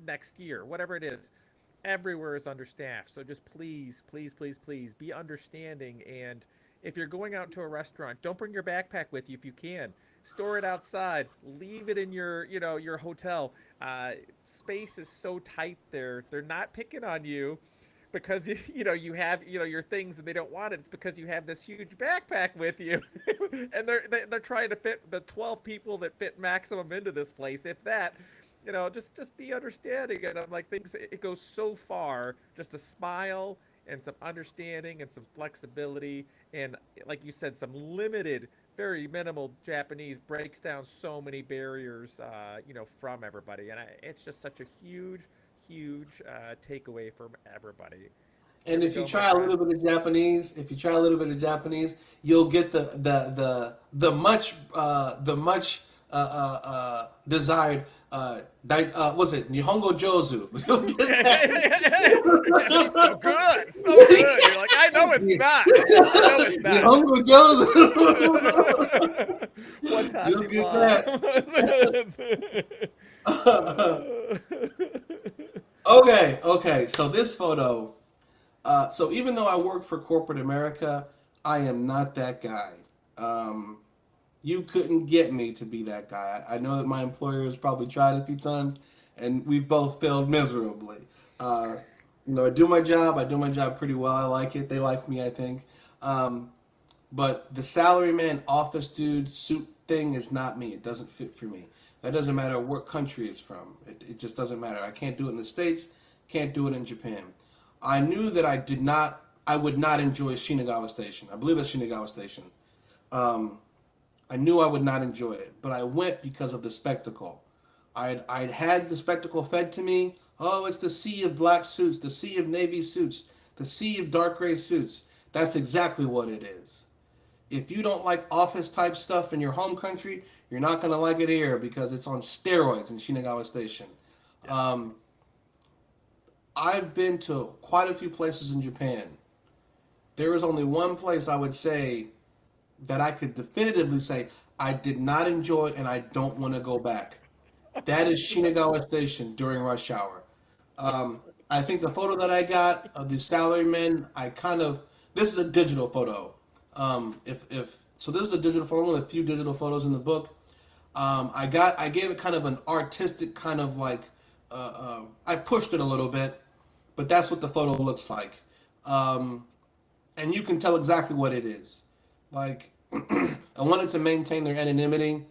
next year, whatever it is, everywhere is understaffed. So just please, please, please, please be understanding. And if you're going out to a restaurant, don't bring your backpack with you if you can. Store it outside. Leave it in your hotel. Space is so tight there. They're not picking on you because you have your things and they don't want it. It's because you have this huge backpack with you, and they're trying to fit the 12 people that fit maximum into this place, if that. Just be understanding. And I'm like, things, it goes so far. Just a smile and some understanding and some flexibility, and like you said, some limited, very minimal Japanese breaks down so many barriers, from everybody. And it's just such a huge, huge takeaway from everybody. Here And we if you go, my try a friend. little bit of Japanese, you'll get the much desired was it Nihongo Jozu? You'll get Your Japanese is so that. good, so good. You're like, I know it's not. I know it's not. Nihongo Jozu. You'll Watashi get wa. that. Okay. So this photo. So even though I work for corporate America, I am not that guy. Um, you couldn't get me to be that guy. I know that my employer has probably tried a few times, and we both failed miserably. Uh, I do my job. I do my job pretty well. I like it. They like me, I think. Um, but the salaryman, office dude, suit thing is not me. It doesn't fit for me. That doesn't matter what country it's from. It just doesn't matter. I can't do it in the States. Can't do it in Japan. I knew that I would not enjoy Shinagawa Station. I believe that's Shinagawa Station. Um, I knew I would not enjoy it, but I went because of the spectacle. I'd had the spectacle fed to me. Oh, it's the sea of black suits, the sea of navy suits, the sea of dark gray suits. That's exactly what it is. If you don't like office type stuff in your home country, you're not going to like it here because it's on steroids in Shinagawa Station. Yes. Um, I've been to quite a few places in Japan. There is only one place I would say that I could definitively say I did not enjoy and I don't want to go back. That is Shinagawa Station during rush hour. I think the photo that I got of the salarymen, this is a digital photo. If so, this is a digital photo, one of the few digital photos in the book. I gave it kind of an artistic kind of like, I pushed it a little bit, but that's what the photo looks like. Um, and you can tell exactly what it is. Like, I wanted to maintain their anonymity,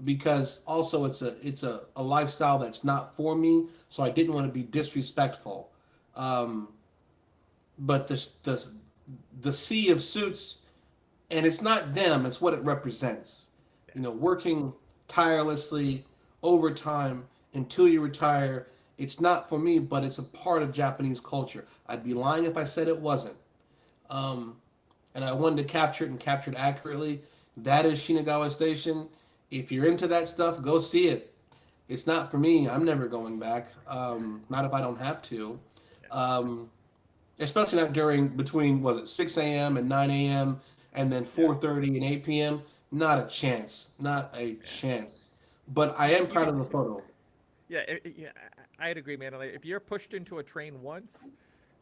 because also it's a lifestyle that's not for me, so I didn't want to be disrespectful. Um, but the sea of suits, and it's not them, it's what it represents. Yeah. You know, working tirelessly overtime until you retire. It's not for me, but it's a part of Japanese culture. I'd be lying if I said it wasn't. Um, and I wanted to capture it and capture it accurately. That is Shinagawa Station. If you're into that stuff, go see it. It's not for me. I'm never going back. Not if I don't have to. Yeah. Um, Especially not during between, was it 6 a.m. and 9 a.m. and then Yeah. 4:30 and 8 p.m. Not a chance. Not a Yeah. chance. But I am You proud could. of the photo. Yeah. Yeah. I'd agree, man. Like, if you're pushed into a train once,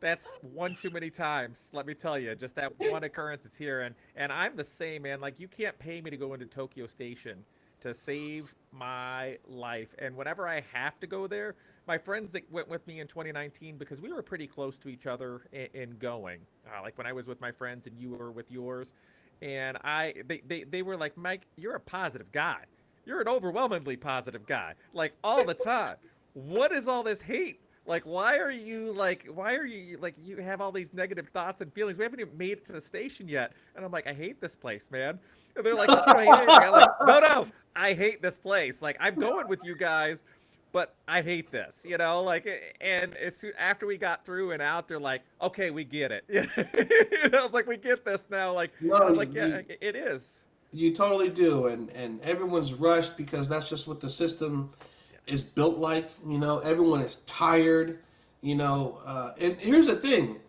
that's one too many times. Let me tell you, just that one occurrence is here, and I'm the same, man. Like, you can't pay me to go into Tokyo Station to save my life, and whenever I have to go there, my friends that went with me in 2019, because we were pretty close to each other in going. Like when I was with my friends and you were with yours, and they were like, Mike, you're a positive guy. You're an overwhelmingly positive guy, like all the time. What is all this hate? Like, why are you like, you have all these negative thoughts and feelings? We haven't even made it to the station yet. And I'm like, I hate this place, man. And they're like, but you don't hate anything. I'm like, no, no, I hate this place. Like, I'm going with you guys, but I hate this, you know, like, and as soon after we got through and out, they're like, okay, we get it. You know, it's like, we get this now. Like, No, I'm like, yeah, it is. you totally do, and everyone's rushed because that's just what the system Yeah. is built like. You know, everyone is tired. You know, and here's the thing.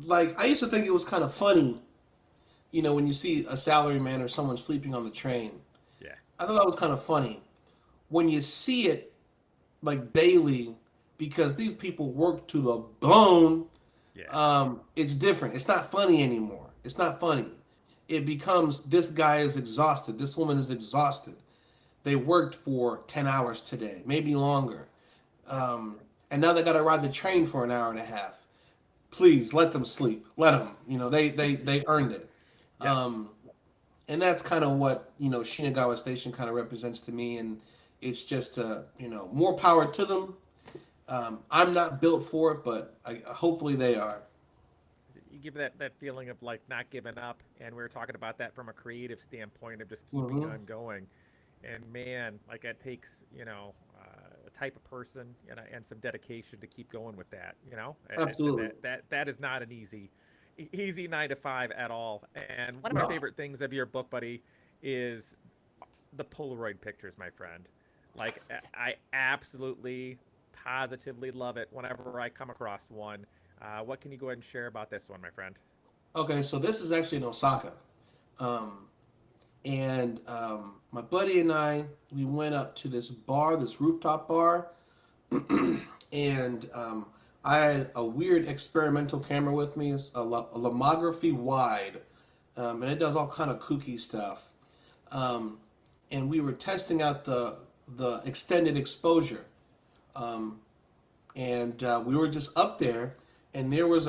Like, I used to think it was kind of funny. You know, when you see a salaryman or someone sleeping on the train, Yeah. I thought that was kind of funny. When you see it like daily, because these people work to the bone, Yeah. it's different. It's not funny anymore. It's not funny. It becomes, this guy is exhausted. This woman is exhausted. They worked for 10 hours today, maybe longer. Yep. And now they got to ride the train for an hour and a half. Please let them sleep. Let them. You know, they earned it. Yes. Um, and that's kind of what, you know, Shinagawa Station kind of represents to me. And it's just, you know, more power to them. I'm not built for it, but hopefully they are. You give that feeling of like not giving up, and we were talking about that from a creative standpoint of just keeping Hmm. on going. And man, like, that takes, you know, a type of person, you know, and some dedication to keep going with that, you know. So Absolutely. that is not an easy 9 to 5 at all. And one of my No. favorite things of your book, buddy, is the Polaroid pictures, my friend. Like, I absolutely positively love it whenever I come across one. What can you go ahead and share about this one, my friend? Okay, so this is actually in Osaka. Um, and my buddy and I, we went up to this bar, this rooftop bar, and I had a weird experimental camera with me. It's a lomography wide, and it does all kind of kooky stuff. Um, and we were testing out the extended exposure, um, and we were just up there, and there was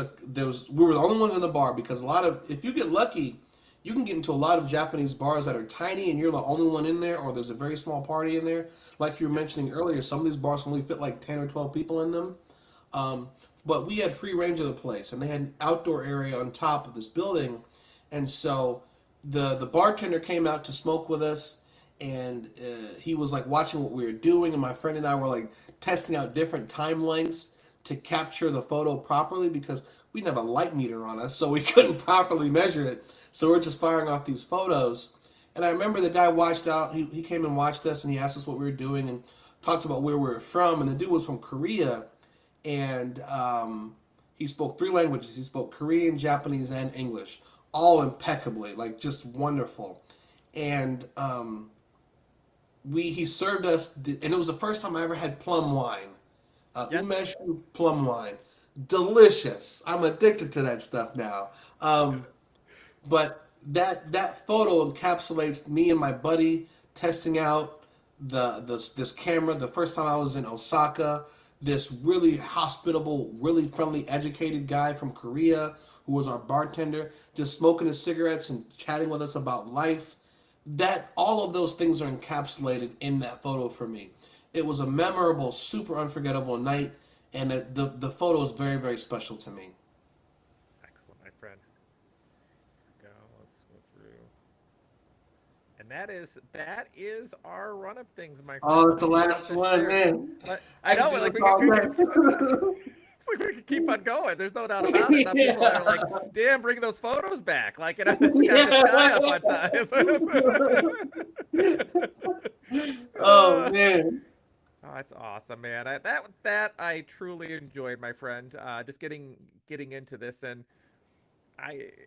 we were the only ones in the bar because a lot of, if you get lucky, you can get into a lot of Japanese bars that are tiny and you're the only one in there, or there's a very small party in there. Like you were Yes. mentioning earlier, some of these bars only fit like 10 or 12 people in them. Um, but we had free range of the place, and they had an outdoor area on top of this building, and so the bartender came out to smoke with us, and he was like watching what we were doing, and my friend and I were like testing out different time lengths to capture the photo properly because we didn't have a light meter on us, so we couldn't properly measure it. So we're just firing off these photos. And I remember the guy watched out. He came and watched us, and he asked us what we were doing and talked about where we were from. And the dude was from Korea, and he spoke three languages. He spoke Korean, Japanese, and English, all impeccably, like just wonderful. And he served us, and it was the first time I ever had plum wine, Yes. umeshu plum wine, delicious. I'm addicted to that stuff now. But that photo encapsulates me and my buddy testing out this camera the first time I was in Osaka. this really hospitable, really friendly, educated guy from Korea who was our bartender, just smoking his cigarettes and chatting with us about life. That all of those things are encapsulated in that photo for me. It was a memorable, super unforgettable night, and the photo is very, very special to me. Excellent, my friend. Go. Let's go through. And that is our run of things, my Oh, friend. that's the Just wanted last to one, share. man. I I could know, do like this all it's like we could keep on going. There's no doubt about it. Now day. people are like, "Damn, bring those photos back!" Like, this got this guy up on Yeah. time. Oh uh, man. Oh, that's awesome, man. That I truly enjoyed, my friend. Just getting into this, and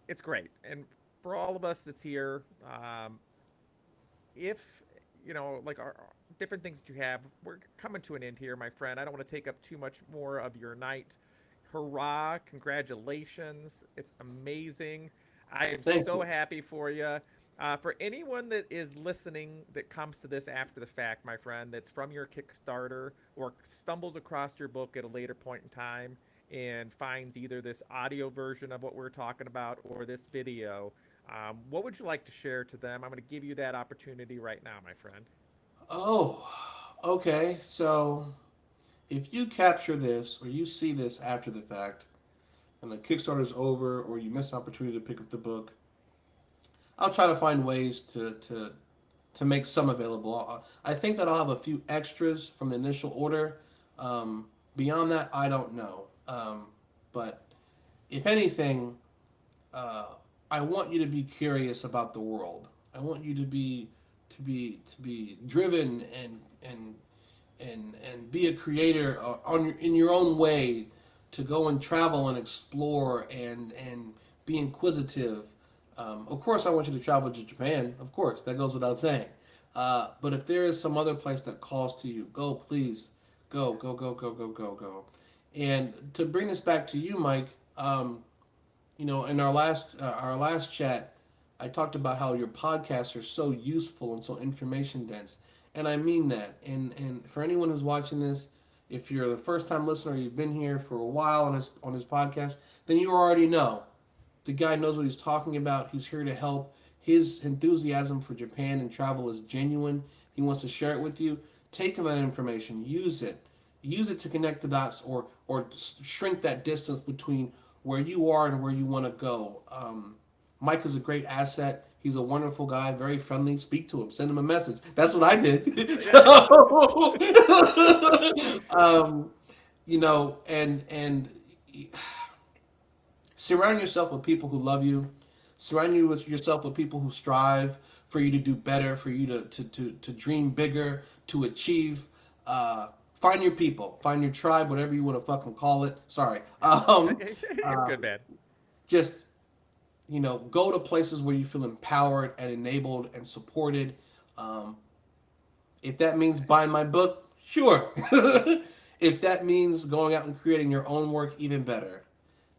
it's great. And for all of us that's here, if like our different things that you have, we're coming to an end here, my friend. I don't want to take up too much more of your night. Hurrah! Congratulations! It's amazing. I am Thank so you. happy for you. For anyone that is listening that comes to this after the fact, my friend, that's from your Kickstarter or stumbles across your book at a later point in time and finds either this audio version of what we're talking about or this video, what would you like to share to them? I'm going to give you that opportunity right now, my friend. Oh, okay. So if you capture this or you see this after the fact and the Kickstarter's over or you miss the opportunity to pick up the book, I'll try to find ways to make some available. I think that I'll have a few extras from the initial order. Beyond that, I don't know. But if anything, uh, I want you to be curious about the world. I want you to be driven and be a creator in your own way, to go and travel and explore and be inquisitive. Of course, I want you to travel to Japan. Of course, that goes without saying. But if there is some other place that calls to you, go, please. Go, go, go, go, go, go, go. And to bring this back to you, Mike, in our last chat, I talked about how your podcasts are so useful and so information dense, and I mean that. And for anyone who's watching this, if you're the first time listener, you've been here for a while on his podcast, then you already know the guy knows what he's talking about. He's here to help. His enthusiasm for Japan and travel is genuine. He wants to share it with you. Take him that information. Use it. Use it to connect the dots or shrink that distance between where you are and where you want to go. Mike is a great asset. He's a wonderful guy, very friendly. Speak to him. Send him a message. That's what I did. So, um, and surround yourself with people who love you. Surround yourself with people who strive for you to do better, for you to dream bigger, to achieve. Find your people, find your tribe, whatever you want to fucking call it. Sorry. You're Uh, good, man. just go to places where you feel empowered and enabled and supported. Um, if that means buying my book, sure. If that means going out and creating your own work, even better.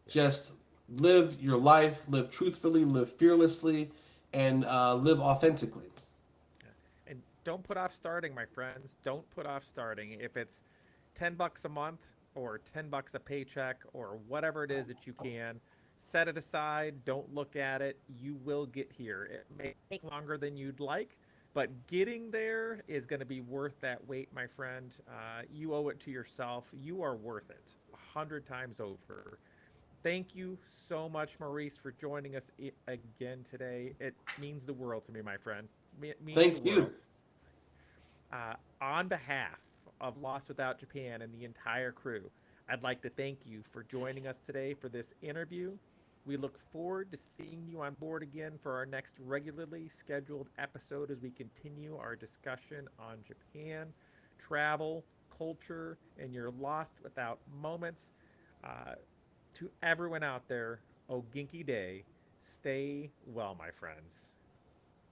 Yeah. Just live your life, live truthfully, live fearlessly, and live authentically. Yeah. And don't put off starting, my friends. Don't put off starting. If it's $10 a month or $10 a paycheck or whatever it is that you can, set it aside. Don't look at it. You will get here. It may take longer than you'd like, but getting there is going to be worth that wait, my friend. You owe it to yourself. You are worth it 100 times over. Thank you so much, Maurice, for joining us again today. It means the world to me, my friend. It means the Thank you. world. On behalf of Lost Without Japan and the entire crew, I'd like to thank you for joining us today for this interview. We look forward to seeing you on board again for our next regularly scheduled episode as we continue our discussion on Japan, travel, culture, and your lost without moments. Uh, to everyone out there, Oginki Day, stay well, my friends.